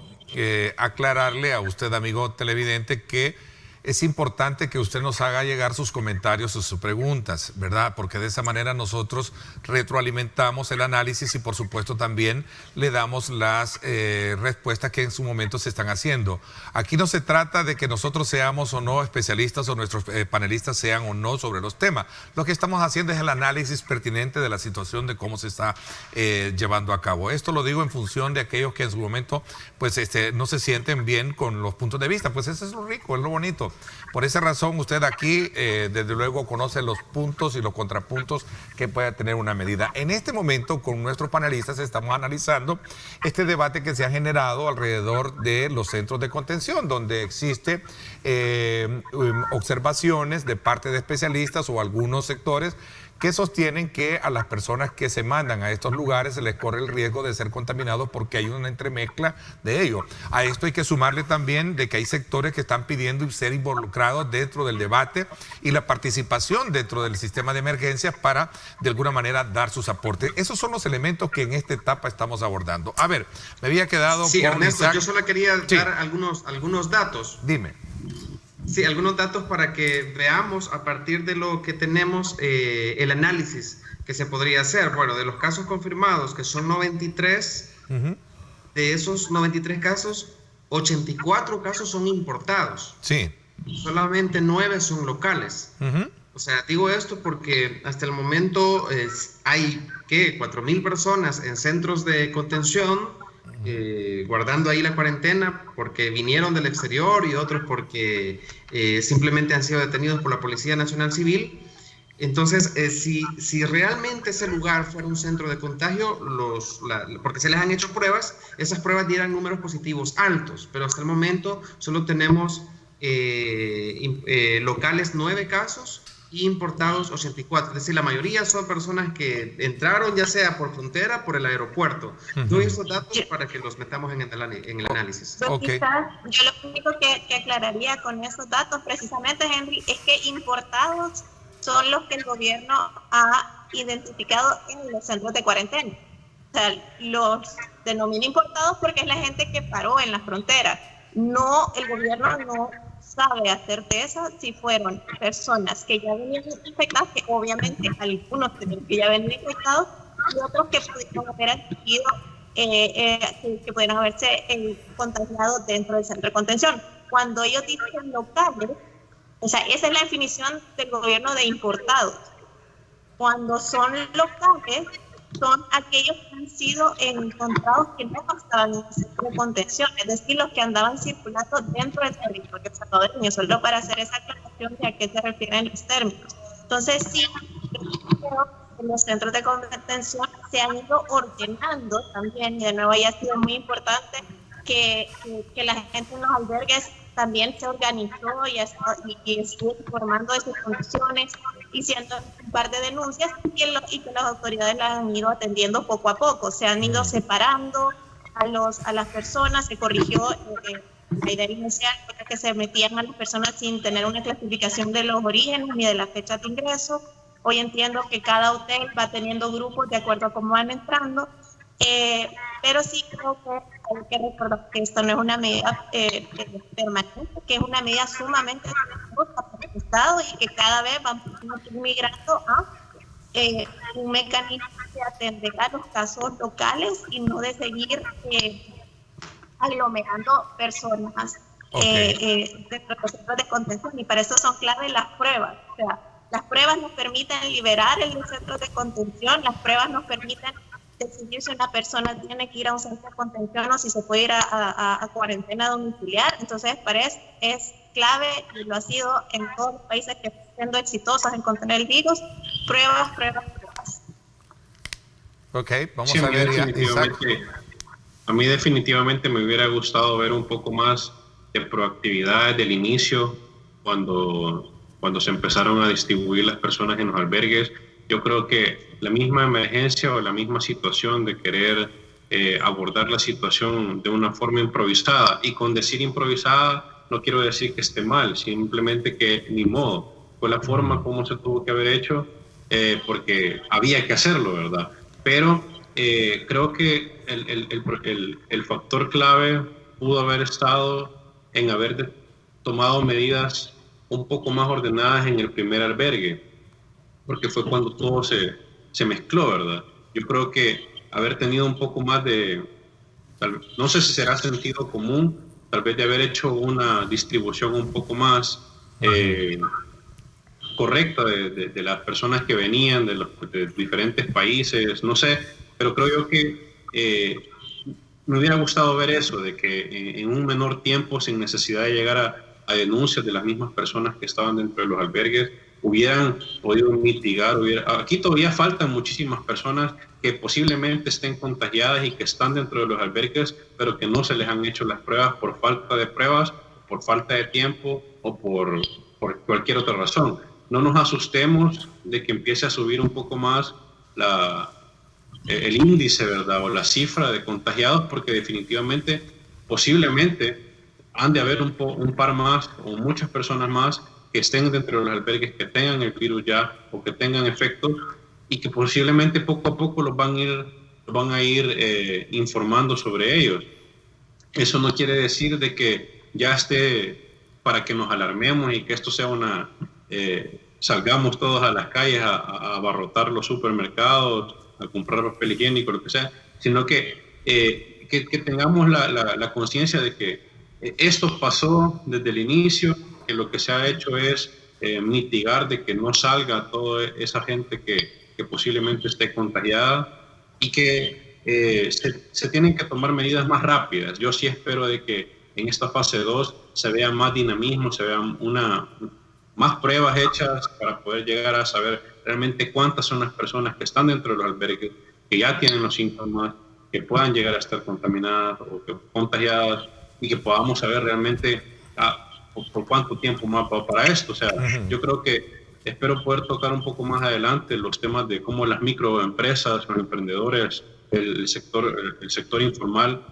aclararle a usted, amigo televidente, que es importante que usted nos haga llegar sus comentarios o sus preguntas, ¿verdad? Porque de esa manera nosotros retroalimentamos el análisis y por supuesto también le damos las respuestas que en su momento se están haciendo. Aquí no se trata de que nosotros seamos o no especialistas o nuestros panelistas sean o no sobre los temas. Lo que estamos haciendo es el análisis pertinente de la situación de cómo se está llevando a cabo. Esto lo digo en función de aquellos que en su momento pues no se sienten bien con los puntos de vista. Pues eso es lo rico, es lo bonito. Por esa razón usted aquí desde luego conoce los puntos y los contrapuntos que pueda tener una medida. En este momento con nuestros panelistas estamos analizando este debate que se ha generado alrededor de los centros de contención, donde existe observaciones de parte de especialistas o algunos sectores que sostienen que a las personas que se mandan a estos lugares se les corre el riesgo de ser contaminados porque hay una entremezcla de ello. A esto hay que sumarle también de que hay sectores que están pidiendo ser involucrados dentro del debate y la participación dentro del sistema de emergencias para de alguna manera dar sus aportes. Esos son los elementos que en esta etapa estamos abordando. A ver, me había quedado con Ernesto, Isaac. Yo solo quería dar algunos datos. Dime. Sí, algunos datos para que veamos a partir de lo que tenemos el análisis que se podría hacer. Bueno, de los casos confirmados, que son 93, de esos 93 casos, 84 casos son importados. Sí. Solamente 9 son locales. O sea, digo esto porque hasta el momento hay, ¿qué? 4,000 personas en centros de contención, guardando ahí la cuarentena porque vinieron del exterior y otros porque simplemente han sido detenidos por la Policía Nacional Civil. Entonces, si realmente ese lugar fuera un centro de contagio, porque se les han hecho pruebas, esas pruebas dieran números positivos altos, pero hasta el momento solo tenemos locales 9 casos y importados 84, es decir, la mayoría son personas que entraron ya sea por frontera, por el aeropuerto. Doy estos datos para que los metamos en el análisis. Quizás yo lo único que aclararía con esos datos precisamente, Henry, es que importados son los que el gobierno ha identificado en los centros de cuarentena. O sea, los denomina importados porque es la gente que paró en la frontera. No, el gobierno no sabe a certeza si fueron personas que ya venían infectadas, que obviamente algunos tenían que ya venir infectados, y otros que pudieron haber adquirido que pudieran haberse contagiado dentro del centro de contención. Cuando ellos dicen locales, o sea, esa es la definición del gobierno de importados. Cuando son locales, son aquellos que han sido encontrados que no estaban en el centro de contención, es decir, los que andaban circulando dentro del territorio salvadoreño, solo para hacer esa aclaración de a qué se refieren los términos. Entonces, sí, los centros de contención se han ido ordenando también, y de nuevo ahí ha sido muy importante que la gente en los albergues también se organizó y estuvo informando de sus condiciones, haciendo un par de denuncias y que las autoridades las han ido atendiendo poco a poco. Se han ido separando a las personas, se corrigió la idea inicial, que se metían a las personas sin tener una clasificación de los orígenes ni de la fecha de ingreso. Hoy entiendo que cada hotel va teniendo grupos de acuerdo a cómo van entrando, pero sí creo que hay que recordar que esto no es una medida permanente, que es una medida sumamente para el Estado y que cada vez vamos migrando a un mecanismo de atender a los casos locales y no de seguir aglomerando personas dentro de los centros de contención. Y para eso son claves las pruebas. O sea, las pruebas nos permiten liberar el centro de contención, las pruebas nos permiten decidir si una persona tiene que ir a un centro de contención o si se puede ir a cuarentena domiciliar. Entonces, para eso es clave, y lo ha sido en todos los países que están siendo exitosos en contener el virus. Pruebas. Ok, vamos sí, a ver. A mí definitivamente me hubiera gustado ver un poco más de proactividad desde el inicio, cuando se empezaron a distribuir las personas en los albergues. Yo creo que la misma emergencia o la misma situación de querer abordar la situación de una forma improvisada, y con decir improvisada no quiero decir que esté mal, simplemente que ni modo, fue la forma como se tuvo que haber hecho, porque había que hacerlo, ¿verdad? Pero creo que el factor clave pudo haber estado en haber tomado medidas un poco más ordenadas en el primer albergue, porque fue cuando todo se mezcló, ¿verdad? Yo creo que haber tenido un poco más no sé si será sentido común, tal vez de haber hecho una distribución un poco más correcta de las personas que venían de diferentes países, no sé, pero creo yo que me hubiera gustado ver eso, de que en un menor tiempo, sin necesidad de llegar a denuncias de las mismas personas que estaban dentro de los albergues, hubieran podido mitigar. Aquí todavía faltan muchísimas personas que posiblemente estén contagiadas y que están dentro de los albergues, pero que no se les han hecho las pruebas por falta de pruebas, por falta de tiempo o por cualquier otra razón. No nos asustemos de que empiece a subir un poco más el índice, ¿verdad? O la cifra de contagiados, porque definitivamente, posiblemente, han de haber un par más o muchas personas más que estén dentro de los albergues, que tengan el virus ya o que tengan efectos, y que posiblemente poco a poco los van a ir informando sobre ellos. Eso no quiere decir de que ya esté para que nos alarmemos y que esto sea salgamos todos a las calles a abarrotar los supermercados, a comprar papel higiénico, lo que sea, sino que tengamos la conciencia de que esto pasó desde el inicio, que lo que se ha hecho es mitigar de que no salga toda esa gente que posiblemente esté contagiada, y que se tienen que tomar medidas más rápidas. Yo sí espero de que en esta fase 2 se vea más dinamismo, se vean más pruebas hechas para poder llegar a saber realmente cuántas son las personas que están dentro de los albergues, que ya tienen los síntomas, que puedan llegar a estar contaminadas o contagiadas, y que podamos saber realmente por cuánto tiempo más va para esto. O sea, yo creo que espero poder tocar un poco más adelante los temas de cómo las microempresas, los emprendedores, el sector informal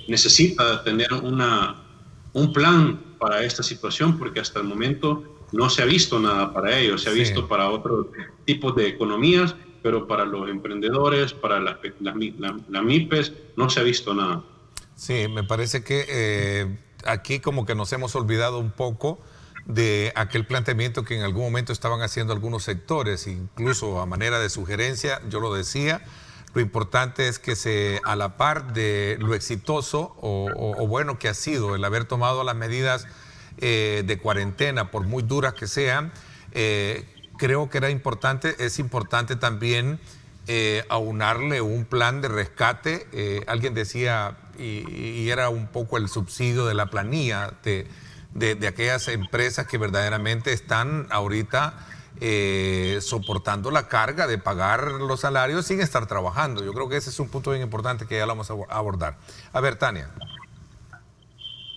necesita tener un plan para esta situación, porque hasta el momento no se ha visto nada para ellos. Se ha visto para otros tipos de economías, pero para los emprendedores, para las MIPES, no se ha visto nada. Sí, me parece que aquí como que nos hemos olvidado un poco de aquel planteamiento que en algún momento estaban haciendo algunos sectores, incluso a manera de sugerencia, yo lo decía, Lo importante es que a la par de lo exitoso o bueno que ha sido el haber tomado las medidas de cuarentena, por muy duras que sean, creo que es importante también aunarle un plan de rescate. Alguien decía, y era un poco el subsidio de la planilla de aquellas empresas que verdaderamente están ahorita soportando la carga de pagar los salarios sin estar trabajando. Yo creo que ese es un punto bien importante que ya lo vamos a abordar. A ver, Tania.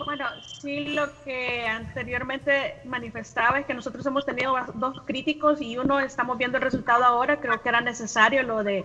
Bueno, sí, lo que anteriormente manifestaba es que nosotros hemos tenido dos críticos y uno estamos viendo el resultado ahora. Creo que era necesario lo de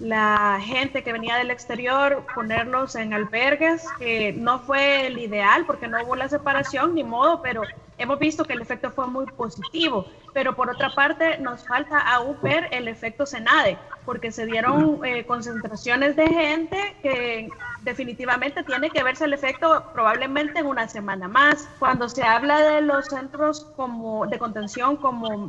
la gente que venía del exterior, ponerlos en albergues, que no fue el ideal porque no hubo la separación, ni modo, pero hemos visto que el efecto fue muy positivo. Pero por otra parte, nos falta aún ver el efecto SENADE, porque se dieron concentraciones de gente que definitivamente tiene que verse el efecto probablemente en una semana más. Cuando se habla de los centros de contención como,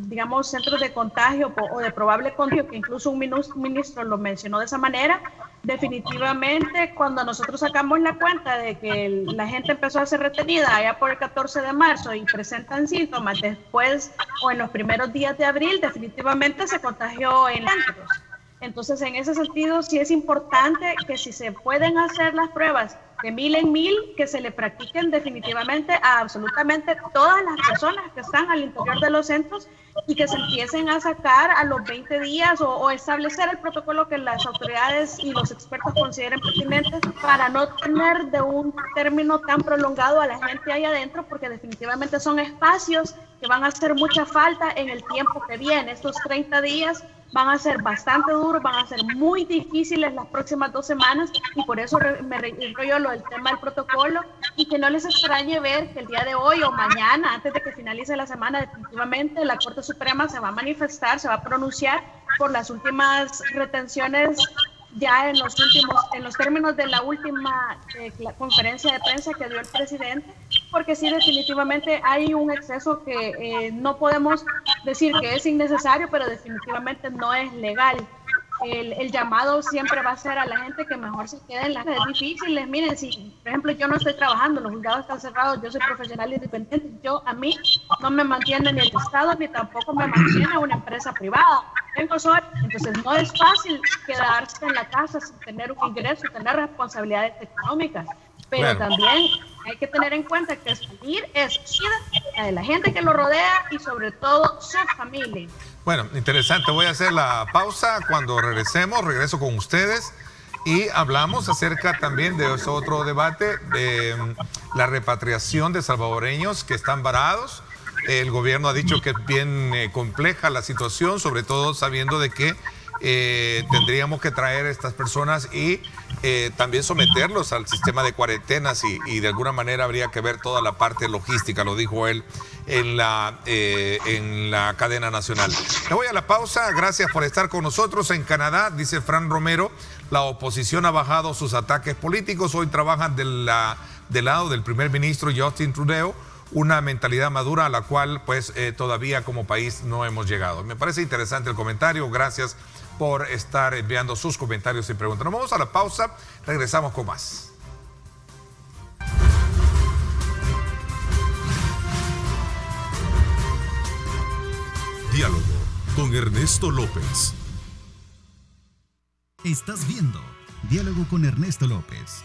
digamos, centros de contagio o de probable contagio, que incluso un ministro lo mencionó de esa manera, definitivamente cuando nosotros sacamos la cuenta de que la gente empezó a ser retenida allá por el 14 de marzo y presentan síntomas después o en los primeros días de abril, definitivamente se contagió en centros. Entonces, en ese sentido, sí es importante que si se pueden hacer las pruebas de 1000 en 1000, que se le practiquen definitivamente a absolutamente todas las personas que están al interior de los centros y que se empiecen a sacar a los 20 días o establecer el protocolo que las autoridades y los expertos consideren pertinentes para no tener de un término tan prolongado a la gente ahí adentro, porque definitivamente son espacios que van a hacer mucha falta en el tiempo que viene. Estos 30 días van a ser bastante duros, van a ser muy difíciles las próximas 2 semanas y por eso me reitero lo del tema del protocolo y que no les extrañe ver que el día de hoy o mañana, antes de que finalice la semana, definitivamente la Corte Suprema se va a manifestar, se va a pronunciar por las últimas retenciones ya en los términos de la última conferencia de prensa que dio el presidente, porque sí, definitivamente hay un exceso que no podemos decir que es innecesario, pero definitivamente no es legal. El llamado siempre va a ser a la gente que mejor se quede en las redes difíciles. Miren, si por ejemplo yo no estoy trabajando, los juzgados están cerrados, yo soy profesional independiente, a mí no me mantiene ni el Estado ni tampoco me mantiene una empresa privada. Entonces no es fácil quedarse en la casa sin tener un ingreso, tener responsabilidades económicas, pero también hay que tener en cuenta que salir es vida de la gente que lo rodea y sobre todo su familia. Bueno, interesante. Voy a hacer la pausa. Cuando regreso con ustedes y hablamos acerca también de ese otro debate de la repatriación de salvadoreños que están varados. El gobierno ha dicho que es bien compleja la situación, sobre todo sabiendo de que tendríamos que traer a estas personas y también someterlos al sistema de cuarentenas y de alguna manera habría que ver toda la parte logística, lo dijo él en la cadena nacional. Me voy a la pausa, gracias por estar con nosotros. En Canadá, dice Fran Romero, la oposición ha bajado sus ataques políticos, hoy trabajan del lado del primer ministro Justin Trudeau, una mentalidad madura a la cual pues todavía como país no hemos llegado. Me parece interesante el comentario, gracias por estar enviando sus comentarios y preguntas. Nos vamos a la pausa, regresamos con más. Diálogo con Ernesto López. Estás viendo Diálogo con Ernesto López.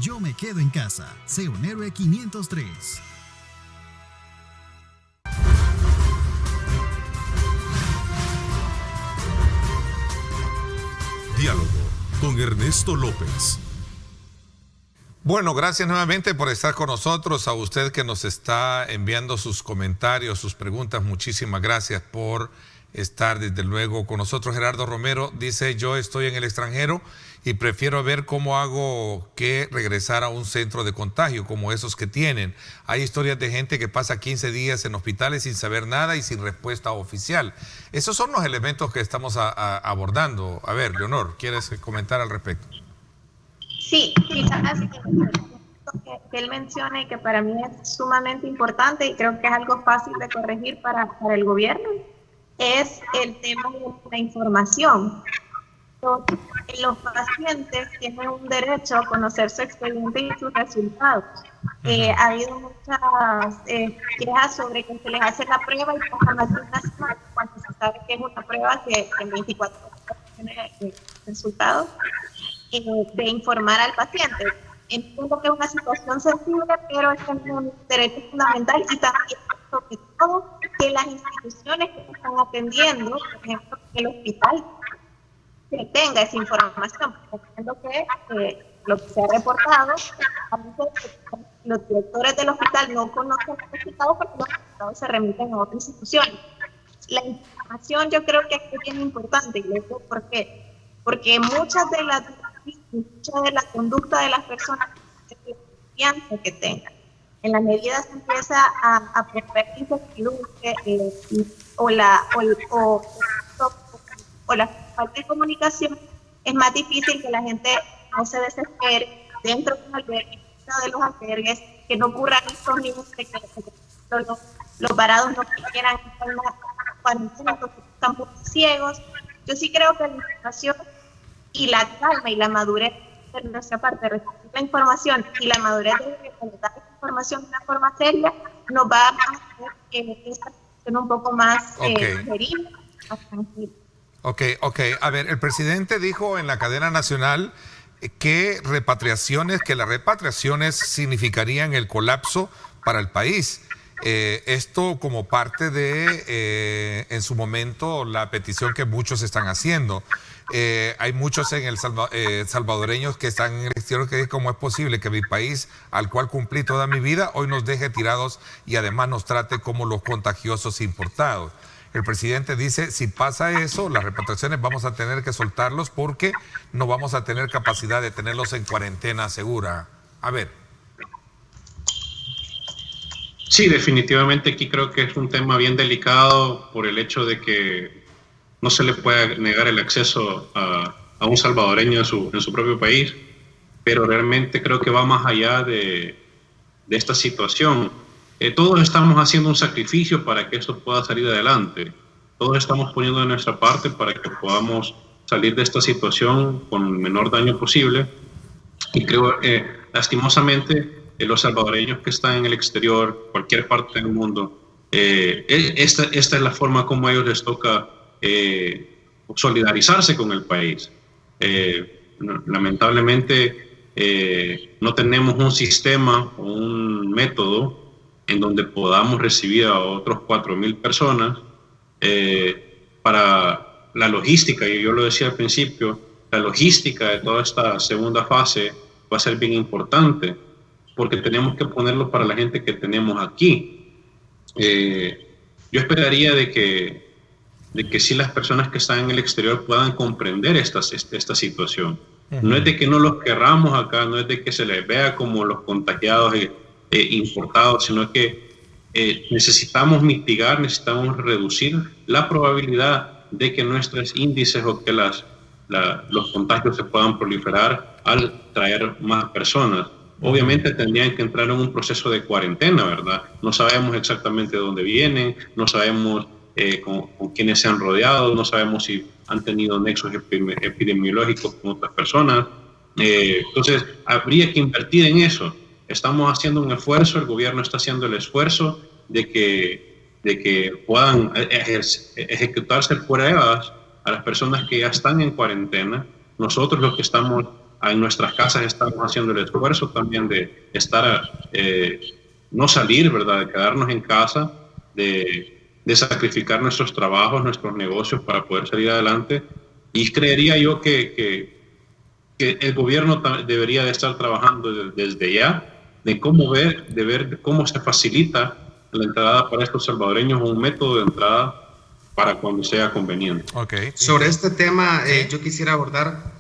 Yo me quedo en casa. Sé un héroe 503. Diálogo con Ernesto López. Bueno, gracias nuevamente por estar con nosotros. A usted que nos está enviando sus comentarios, sus preguntas, muchísimas gracias por estar desde luego con nosotros. Gerardo Romero dice, yo estoy en el extranjero y prefiero ver cómo hago que regresar a un centro de contagio como esos que tienen. Hay historias de gente que pasa 15 días en hospitales sin saber nada y sin respuesta oficial. Esos son los elementos que estamos abordando. A ver, Leonor, ¿quieres comentar al respecto? Sí, quizás que él menciona y que para mí es sumamente importante y creo que es algo fácil de corregir para el gobierno, es el tema de la información. los pacientes tienen un derecho a conocer su expediente y sus resultados. Ha habido muchas quejas sobre que se les hace la prueba y pasan más de una semana cuando se sabe que es una prueba que en 24 horas tiene resultados, de informar al paciente. Entiendo que es una situación sensible, pero es un derecho fundamental y también, sobre todo, que las instituciones que están atendiendo, por ejemplo, el hospital, que tenga esa información. Entiendo que lo que se ha reportado, a veces los directores del hospital no conocen los resultados porque los resultados se remiten a otras instituciones. La información yo creo que es bien importante, y les digo por qué. Porque mucha de la conducta de las personas es la confianza que tengan. En la medida se empieza a promover incertidumbre o la falta de comunicación, es más difícil que la gente no se desespere dentro de un albergue, de los albergues, que no ocurran estos niños que los varados no quieran estar en la cuarentena porque están muy ciegos. Yo sí creo que la información y la calma y la madurez de nuestra parte, recibir la información y la madurez de dar esta información de una forma seria, nos va a hacer esta situación un poco más digerible, más tranquila. Ok. A ver, el presidente dijo en la cadena nacional que las repatriaciones significarían el colapso para el país. Esto como parte de, en su momento, la petición que muchos están haciendo. Hay muchos en salvadoreños que están en el exterior que dicen cómo es posible que mi país, al cual cumplí toda mi vida, hoy nos deje tirados y además nos trate como los contagiosos importados. El presidente dice, si pasa eso, las repatriaciones vamos a tener que soltarlos porque no vamos a tener capacidad de tenerlos en cuarentena segura. A ver. Sí, definitivamente aquí creo que es un tema bien delicado por el hecho de que no se le puede negar el acceso a un salvadoreño en su propio país, pero realmente creo que va más allá de esta situación. Todos estamos haciendo un sacrificio para que esto pueda salir adelante. Todos estamos poniendo de nuestra parte para que podamos salir de esta situación con el menor daño posible. Y creo, lastimosamente, los salvadoreños que están en el exterior, cualquier parte del mundo, esta es la forma como a ellos les toca solidarizarse con el país. Lamentablemente, no tenemos un sistema o un método en donde podamos recibir a otros 4,000 personas. Para la logística, y yo lo decía al principio, la logística de toda esta segunda fase va a ser bien importante, porque tenemos que ponerlo para la gente que tenemos aquí. Yo esperaría de que sí las personas que están en el exterior puedan comprender esta situación. No es de que no los querramos acá, no es de que se les vea como los contagiados importados, sino que necesitamos mitigar, necesitamos reducir la probabilidad de que nuestros índices o que los contagios se puedan proliferar al traer más personas. Obviamente tendrían que entrar en un proceso de cuarentena, ¿verdad? No sabemos exactamente de dónde vienen, no sabemos con quiénes se han rodeado, no sabemos si han tenido nexos epidemiológicos con otras personas. Entonces, habría que invertir en eso. Estamos haciendo un esfuerzo, el gobierno está haciendo el esfuerzo de que puedan ejecutarse pruebas a las personas que ya están en cuarentena. Nosotros los que estamos en nuestras casas estamos haciendo el esfuerzo también de estar, no salir, ¿verdad? De quedarnos en casa, de sacrificar nuestros trabajos, nuestros negocios para poder salir adelante. Y creería yo que el gobierno debería de estar trabajando desde ya, de ver cómo se facilita la entrada para estos salvadoreños, un método de entrada para cuando sea conveniente. Okay. Sobre este tema, yo quisiera abordar,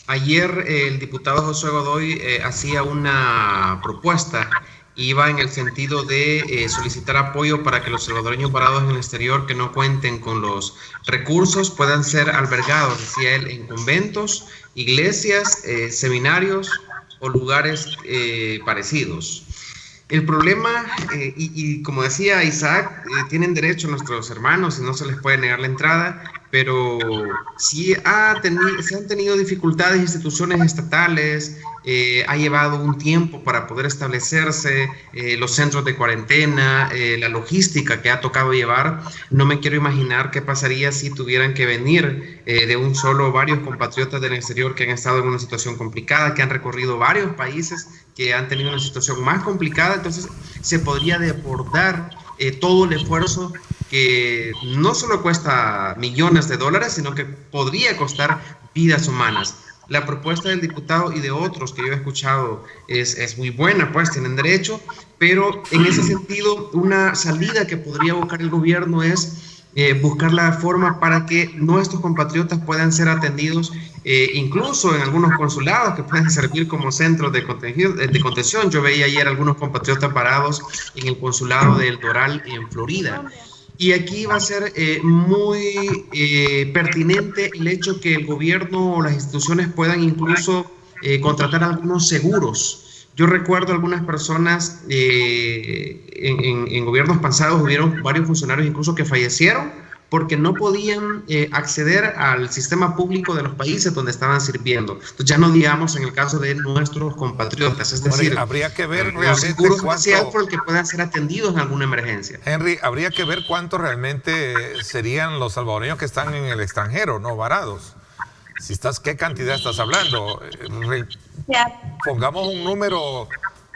ayer el diputado Josué Godoy hacía una propuesta, iba en el sentido de solicitar apoyo para que los salvadoreños varados en el exterior que no cuenten con los recursos puedan ser albergados, decía él, en conventos, iglesias, seminarios o lugares parecidos. El problema, y como decía Isaac, tienen derecho nuestros hermanos y no se les puede negar la entrada, pero sí se han tenido dificultades instituciones estatales, ha llevado un tiempo para poder establecerse los centros de cuarentena, la logística que ha tocado llevar. No me quiero imaginar qué pasaría si tuvieran que venir de un solo varios compatriotas del exterior que han estado en una situación complicada, que han recorrido varios países, que han tenido una situación más complicada. Entonces se podría desbordar todo el esfuerzo que no solo cuesta millones de dólares, sino que podría costar vidas humanas. La propuesta del diputado y de otros que yo he escuchado es muy buena, pues tienen derecho, pero en ese sentido una salida que podría buscar el gobierno es buscar la forma para que nuestros compatriotas puedan ser atendidos incluso en algunos consulados que pueden servir como centros de contención. Yo veía ayer algunos compatriotas parados en el consulado de El Doral en Florida. Y aquí va a ser muy pertinente el hecho que el gobierno o las instituciones puedan incluso contratar algunos seguros. Yo recuerdo algunas personas en gobiernos pasados, hubieron varios funcionarios incluso que fallecieron porque no podían acceder al sistema público de los países donde estaban sirviendo. Entonces ya no digamos en el caso de nuestros compatriotas, es decir, habría que ver realmente cuánto por el que puedan ser atendidos en alguna emergencia. Henry, habría que ver cuánto realmente serían los salvadoreños que están en el extranjero, no varados. Si ¿qué cantidad estás hablando? Pongamos un número,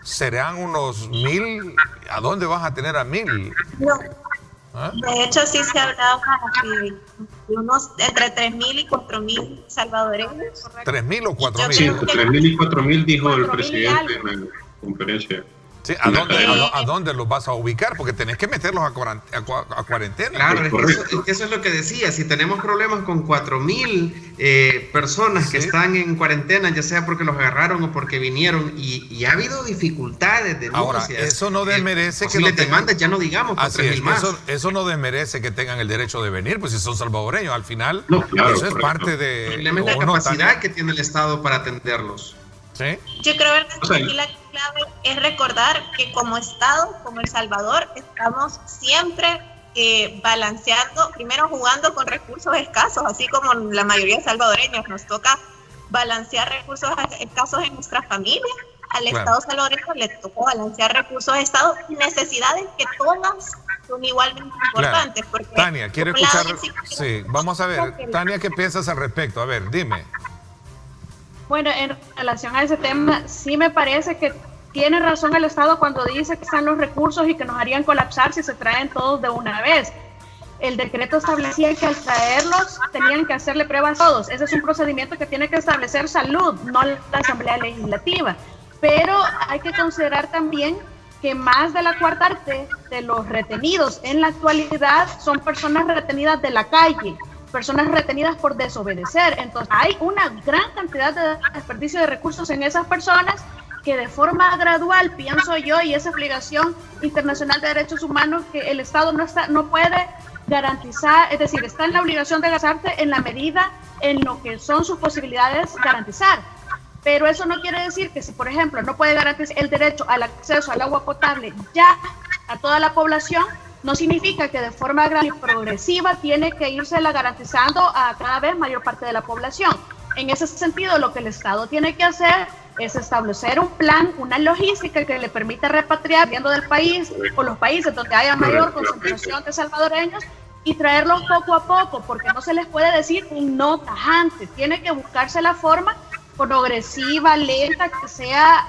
serán unos 1,000. ¿A dónde vas a tener a 1,000? No. ¿Ah? De hecho, sí se hablaba de unos entre 3,000 y 4,000 salvadoreños. ¿3,000 o 4,000? Sí, entre 3,000 y 4,000 dijo el presidente en la conferencia. Sí, ¿a dónde los vas a ubicar? Porque tenés que meterlos a cuarentena. Claro, eso es lo que decía. Si tenemos problemas con 4,000 personas que están en cuarentena, ya sea porque los agarraron o porque vinieron, y ha habido dificultades, denuncias. Ahora, eso no desmerece que lo tengan. Ya no digamos con 3,000 más. Eso no desmerece que tengan el derecho de venir, pues si son salvadoreños, al final, claro, eso es parte de... El problema es la capacidad que tiene el Estado para atenderlos. ¿Sí? Yo creo que aquí la clave es recordar que como Estado, como El Salvador, estamos siempre balanceando, primero jugando con recursos escasos, así como la mayoría de salvadoreños nos toca balancear recursos escasos en nuestra familia. Al Estado salvadoreño le tocó balancear recursos de Estado y necesidades que todas son igualmente importantes. Porque Tania, quiero escuchar. Sí, vamos a ver. Tania, ¿qué piensas al respecto? A ver, dime. Bueno, en relación a ese tema, sí me parece que tiene razón el Estado cuando dice que están los recursos y que nos harían colapsar si se traen todos de una vez. El decreto establecía que al traerlos tenían que hacerle pruebas a todos. Ese es un procedimiento que tiene que establecer Salud, no la Asamblea Legislativa. Pero hay que considerar también que más de la cuarta parte de los retenidos en la actualidad son personas retenidas de la calle, personas retenidas por desobedecer. Entonces hay una gran cantidad de desperdicio de recursos en esas personas que de forma gradual, pienso yo, y esa obligación internacional de derechos humanos que el Estado no puede garantizar, es decir, está en la obligación de gastarte en la medida en lo que son sus posibilidades garantizar. Pero eso no quiere decir que si, por ejemplo, no puede garantizar el derecho al acceso al agua potable ya a toda la población, no significa que de forma gradual y progresiva tiene que írsela garantizando a cada vez mayor parte de la población. En ese sentido, lo que el Estado tiene que hacer es establecer un plan, una logística que le permita repatriar viendo del país o los países donde haya mayor concentración de salvadoreños y traerlos poco a poco, porque no se les puede decir un no tajante. Tiene que buscarse la forma progresiva, lenta, que sea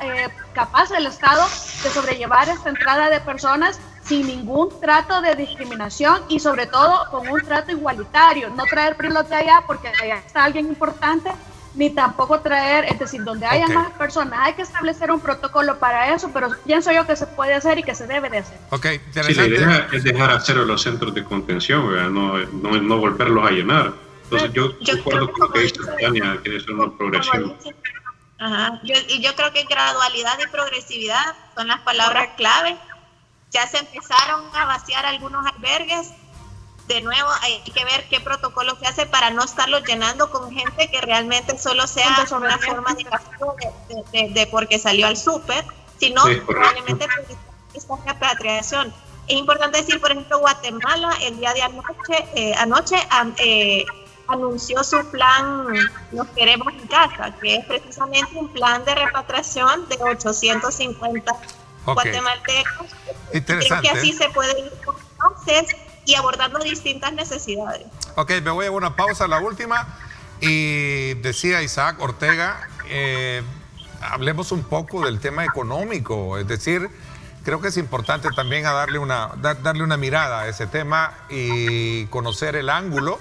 capaz el Estado de sobrellevar esta entrada de personas sin ningún trato de discriminación y sobre todo con un trato igualitario. No traer primero de allá porque allá está alguien importante, ni tampoco traer, es decir, donde haya más personas. Hay que establecer un protocolo para eso, pero pienso yo que se puede hacer y que se debe de hacer. Sí, la idea es dejar a cero los centros de contención, ¿verdad? No volverlos a llenar. Entonces yo acuerdo con lo que dice Tania, que debe ser una progresión. Ajá. Yo creo que gradualidad y progresividad son las palabras clave. Ya se empezaron a vaciar algunos albergues. De nuevo, hay que ver qué protocolo se hace para no estarlos llenando con gente que realmente solo sea una forma de gasto de porque salió al súper, sino probablemente esta repatriación. Es importante decir, por ejemplo, Guatemala el día de anoche anunció su plan Nos Queremos en Casa, que es precisamente un plan de repatriación de 850 guatemaltecos. Interesante. Creo que así se puede ir con pases y abordando distintas necesidades. Ok, me voy a una pausa, la última. Y decía Isaac Ortega, hablemos un poco del tema económico, es decir, creo que es importante también darle una mirada a ese tema y conocer el ángulo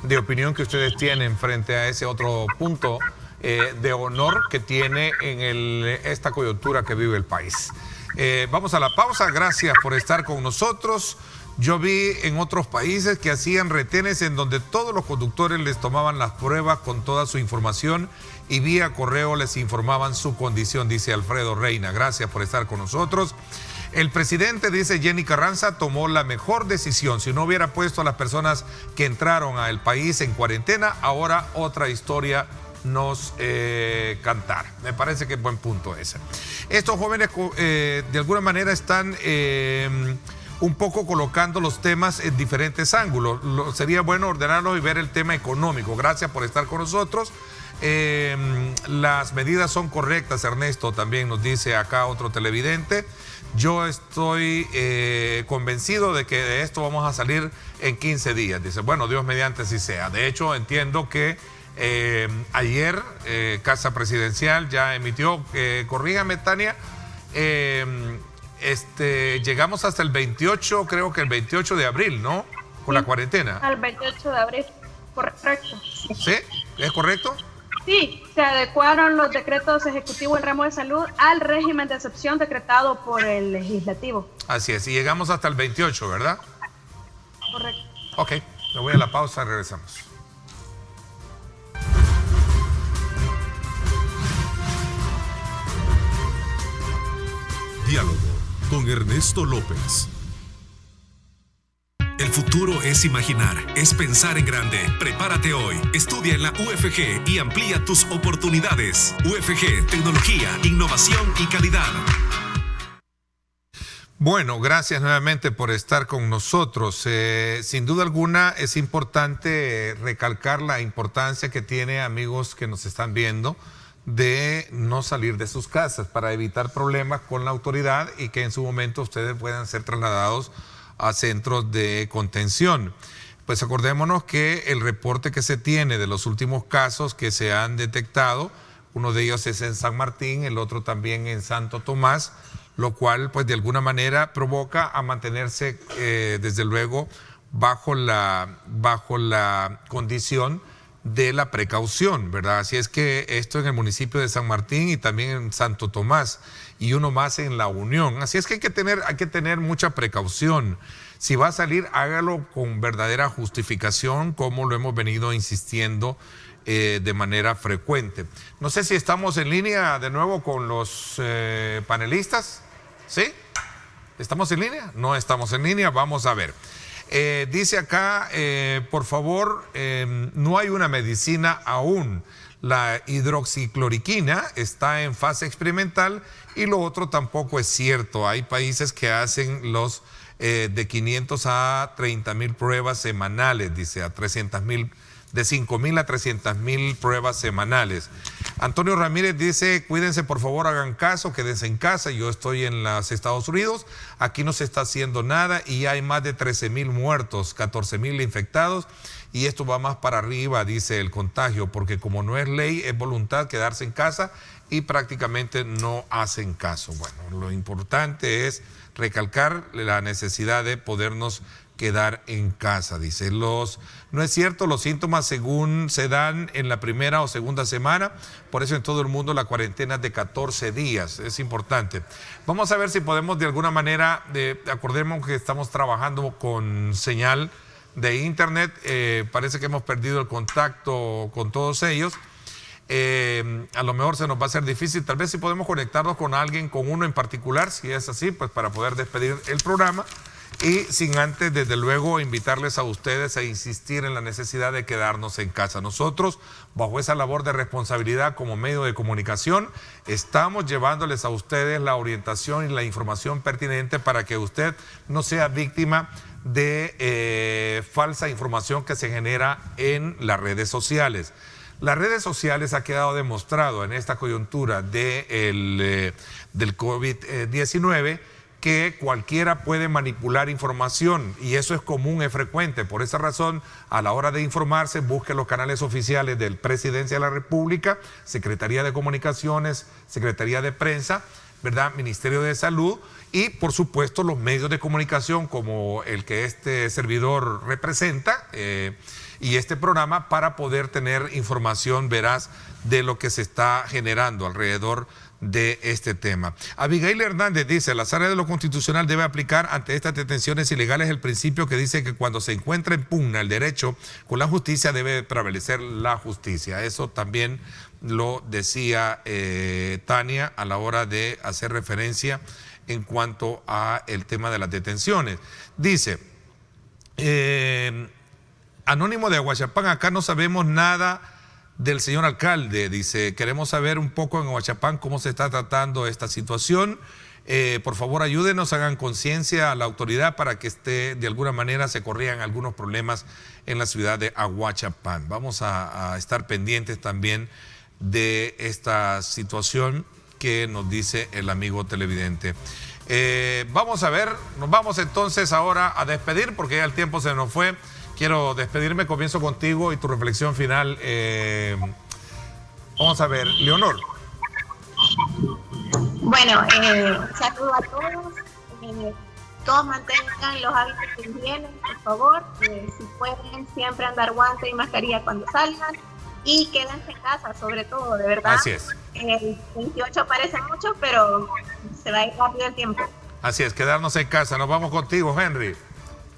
de opinión que ustedes tienen frente a ese otro punto de honor que tiene en esta coyuntura que vive el país. Vamos a la pausa, gracias por estar con nosotros. Yo vi en otros países que hacían retenes en donde todos los conductores les tomaban las pruebas con toda su información y vía correo les informaban su condición, dice Alfredo Reina. Gracias por estar con nosotros. El presidente, dice Jenny Carranza, tomó la mejor decisión. Si no hubiera puesto a las personas que entraron al país en cuarentena, ahora otra historia nos cantar. Me parece que es buen punto ese. Estos jóvenes de alguna manera están un poco colocando los temas en diferentes ángulos. Sería bueno ordenarlos y ver el tema económico. Gracias por estar con nosotros. Las medidas son correctas, Ernesto, también nos dice acá otro televidente. Yo estoy convencido de que de esto vamos a salir en 15 días. Dice, bueno, Dios mediante así sea. De hecho, entiendo que ayer Casa Presidencial ya emitió, corrígame, Tania, llegamos hasta el 28, creo que el 28 de abril, ¿no? Con la cuarentena. Al 28 de abril, correcto. ¿Sí? ¿Es correcto? Sí, se adecuaron los decretos ejecutivos del ramo de salud al régimen de excepción decretado por el legislativo. Así es, y llegamos hasta el 28, ¿verdad? Correcto. Ok, me voy a la pausa, regresamos. Diálogo con Ernesto López. El futuro es imaginar, es pensar en grande. Prepárate hoy, estudia en la UFG y amplía tus oportunidades. UFG, tecnología, innovación y calidad. Bueno, gracias nuevamente por estar con nosotros. Sin duda alguna es importante recalcar la importancia que tiene, amigos que nos están viendo, de no salir de sus casas para evitar problemas con la autoridad y que en su momento ustedes puedan ser trasladados a centros de contención. Pues acordémonos que el reporte que se tiene de los últimos casos que se han detectado, uno de ellos es en San Martín, el otro también en Santo Tomás, lo cual pues de alguna manera provoca a mantenerse desde luego bajo la condición de la precaución, ¿verdad? Así es que esto en el municipio de San Martín y también en Santo Tomás y uno más en La Unión. Así es que hay que tener mucha precaución. Si va a salir, hágalo con verdadera justificación, como lo hemos venido insistiendo de manera frecuente. No sé si estamos en línea de nuevo con los panelistas. ¿Sí? ¿Estamos en línea? No estamos en línea, vamos a ver. Dice acá, por favor, no hay una medicina aún. La hidroxicloroquina está en fase experimental y lo otro tampoco es cierto. Hay países que hacen los de 500 a 30,000 pruebas semanales, dice, a 300,000, de 5,000 a 300,000 pruebas semanales. Antonio Ramírez dice, cuídense por favor, hagan caso, quédense en casa. Yo estoy en los Estados Unidos, aquí no se está haciendo nada y hay más de 13,000 muertos, 14,000 infectados y esto va más para arriba, dice el contagio, porque como no es ley, es voluntad quedarse en casa y prácticamente no hacen caso. Bueno, lo importante es recalcar la necesidad de podernos quedar en casa, dice. No es cierto, los síntomas según se dan en la primera o segunda semana, por eso en todo el mundo la cuarentena es de 14 días, es importante. Vamos a ver si podemos de alguna manera, acordemos que estamos trabajando con señal de internet, parece que hemos perdido el contacto con todos ellos. A lo mejor se nos va a hacer difícil, tal vez si podemos conectarnos con alguien, con uno en particular, si es así, pues para poder despedir el programa Y sin antes, desde luego, invitarles a ustedes a insistir en la necesidad de quedarnos en casa. Nosotros, bajo esa labor de responsabilidad como medio de comunicación, estamos llevándoles a ustedes la orientación y la información pertinente para que usted no sea víctima de falsa información que se genera en las redes sociales. Las redes sociales ha quedado demostrado en esta coyuntura del COVID-19 que cualquiera puede manipular información y eso es común, es frecuente. Por esa razón, a la hora de informarse, busque los canales oficiales del Presidencia de la República, Secretaría de Comunicaciones, Secretaría de Prensa, ¿verdad? Ministerio de Salud y, por supuesto, los medios de comunicación como el que este servidor representa y este programa para poder tener información veraz de lo que se está generando alrededor de este tema. Abigail Hernández dice, la Sala de lo Constitucional debe aplicar ante estas detenciones ilegales el principio que dice que cuando se encuentra en pugna el derecho con la justicia debe prevalecer la justicia. Eso también lo decía Tania a la hora de hacer referencia en cuanto a el tema de las detenciones. Dice, Anónimo de Aguachapán, acá no sabemos nada del señor alcalde. Dice, queremos saber un poco en Aguachapán cómo se está tratando esta situación. Por favor, ayúdenos, hagan conciencia a la autoridad para que de alguna manera se corrijan algunos problemas en la ciudad de Aguachapán. Vamos a estar pendientes también de esta situación que nos dice el amigo televidente. Vamos a ver, nos vamos entonces ahora a despedir porque ya el tiempo se nos fue. Quiero despedirme, comienzo contigo y tu reflexión final. Vamos a ver, Leonor. Bueno, saludo a todos. Todos mantengan los hábitos de higiene, por favor. Si pueden, siempre andar guante y mascarilla cuando salgan. Y quédense en casa, sobre todo, de verdad. Así es. El 28 parece mucho, pero se va a ir rápido el tiempo. Así es, quedarnos en casa. Nos vamos contigo, Henry.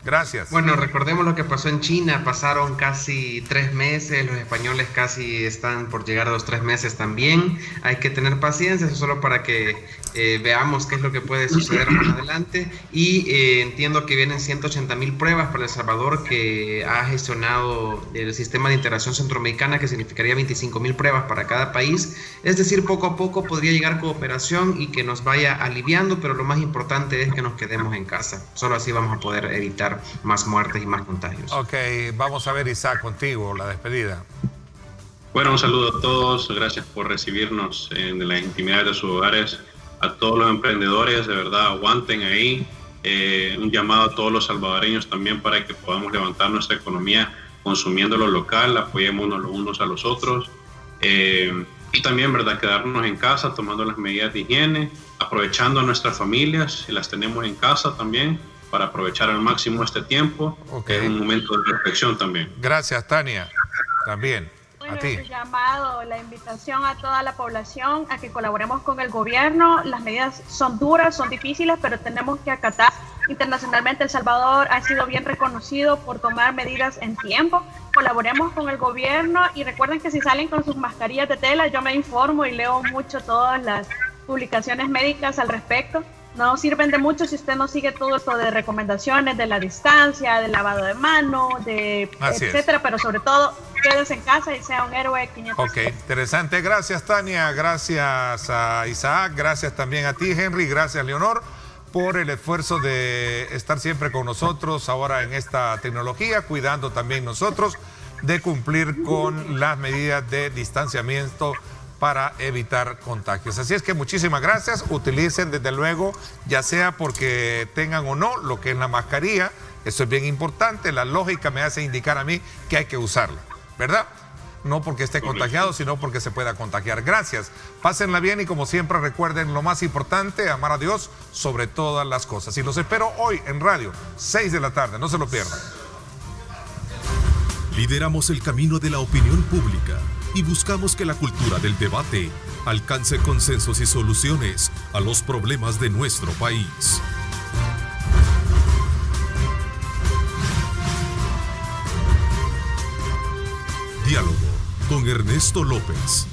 Gracias. Bueno, recordemos lo que pasó en China. Pasaron casi 3 meses, los españoles casi están por llegar a los 3 meses también. Hay que tener paciencia, eso solo para que veamos qué es lo que puede suceder más adelante. Y entiendo que vienen 180,000 pruebas para El Salvador, que ha gestionado el sistema de integración centroamericana, que significaría 25,000 pruebas para cada país. Es decir, poco a poco podría llegar cooperación y que nos vaya aliviando, pero lo más importante es que nos quedemos en casa. Solo así vamos a poder evitar más muertes y más contagios. Ok, vamos a ver, Isaac, contigo, la despedida. Bueno, un saludo a todos, gracias por recibirnos en la intimidad de sus hogares. A todos los emprendedores, de verdad, aguanten ahí. Un llamado a todos los salvadoreños también para que podamos levantar nuestra economía consumiendo lo local, apoyémonos los unos a los otros. Y también, ¿verdad?, quedarnos en casa tomando las medidas de higiene, aprovechando a nuestras familias, si las tenemos en casa también, para aprovechar al máximo este tiempo. Es un momento de reflexión también. Gracias, Tania. También. Bueno, a ti. el llamado, la invitación a toda la población a que colaboremos con el gobierno. Las medidas son duras, son difíciles, pero tenemos que acatar. Internacionalmente, El Salvador ha sido bien reconocido por tomar medidas en tiempo. Colaboremos con el gobierno y recuerden que si salen con sus mascarillas de tela, yo me informo y leo mucho todas las publicaciones médicas al respecto. No sirven de mucho si usted no sigue todo esto de recomendaciones de la distancia, del lavado de manos, etcétera, pero sobre todo quédese en casa y sea un héroe 500. Ok, interesante. Gracias, Tania. Gracias a Isaac. Gracias también a ti, Henry. Gracias, Leonor, por el esfuerzo de estar siempre con nosotros ahora en esta tecnología, cuidando también nosotros de cumplir con las medidas de distanciamiento para evitar contagios. Así es que muchísimas gracias. Utilicen desde luego, ya sea porque tengan o no lo que es la mascarilla. Eso es bien importante. La lógica me hace indicar a mí que hay que usarla, ¿verdad? No porque esté contagiado, sino porque se pueda contagiar. Gracias. Pásenla bien y como siempre recuerden lo más importante, amar a Dios sobre todas las cosas. Y los espero hoy en radio, 6 de la tarde. No se lo pierdan. Lideramos el camino de la opinión pública y buscamos que la cultura del debate alcance consensos y soluciones a los problemas de nuestro país. Diálogo con Ernesto López.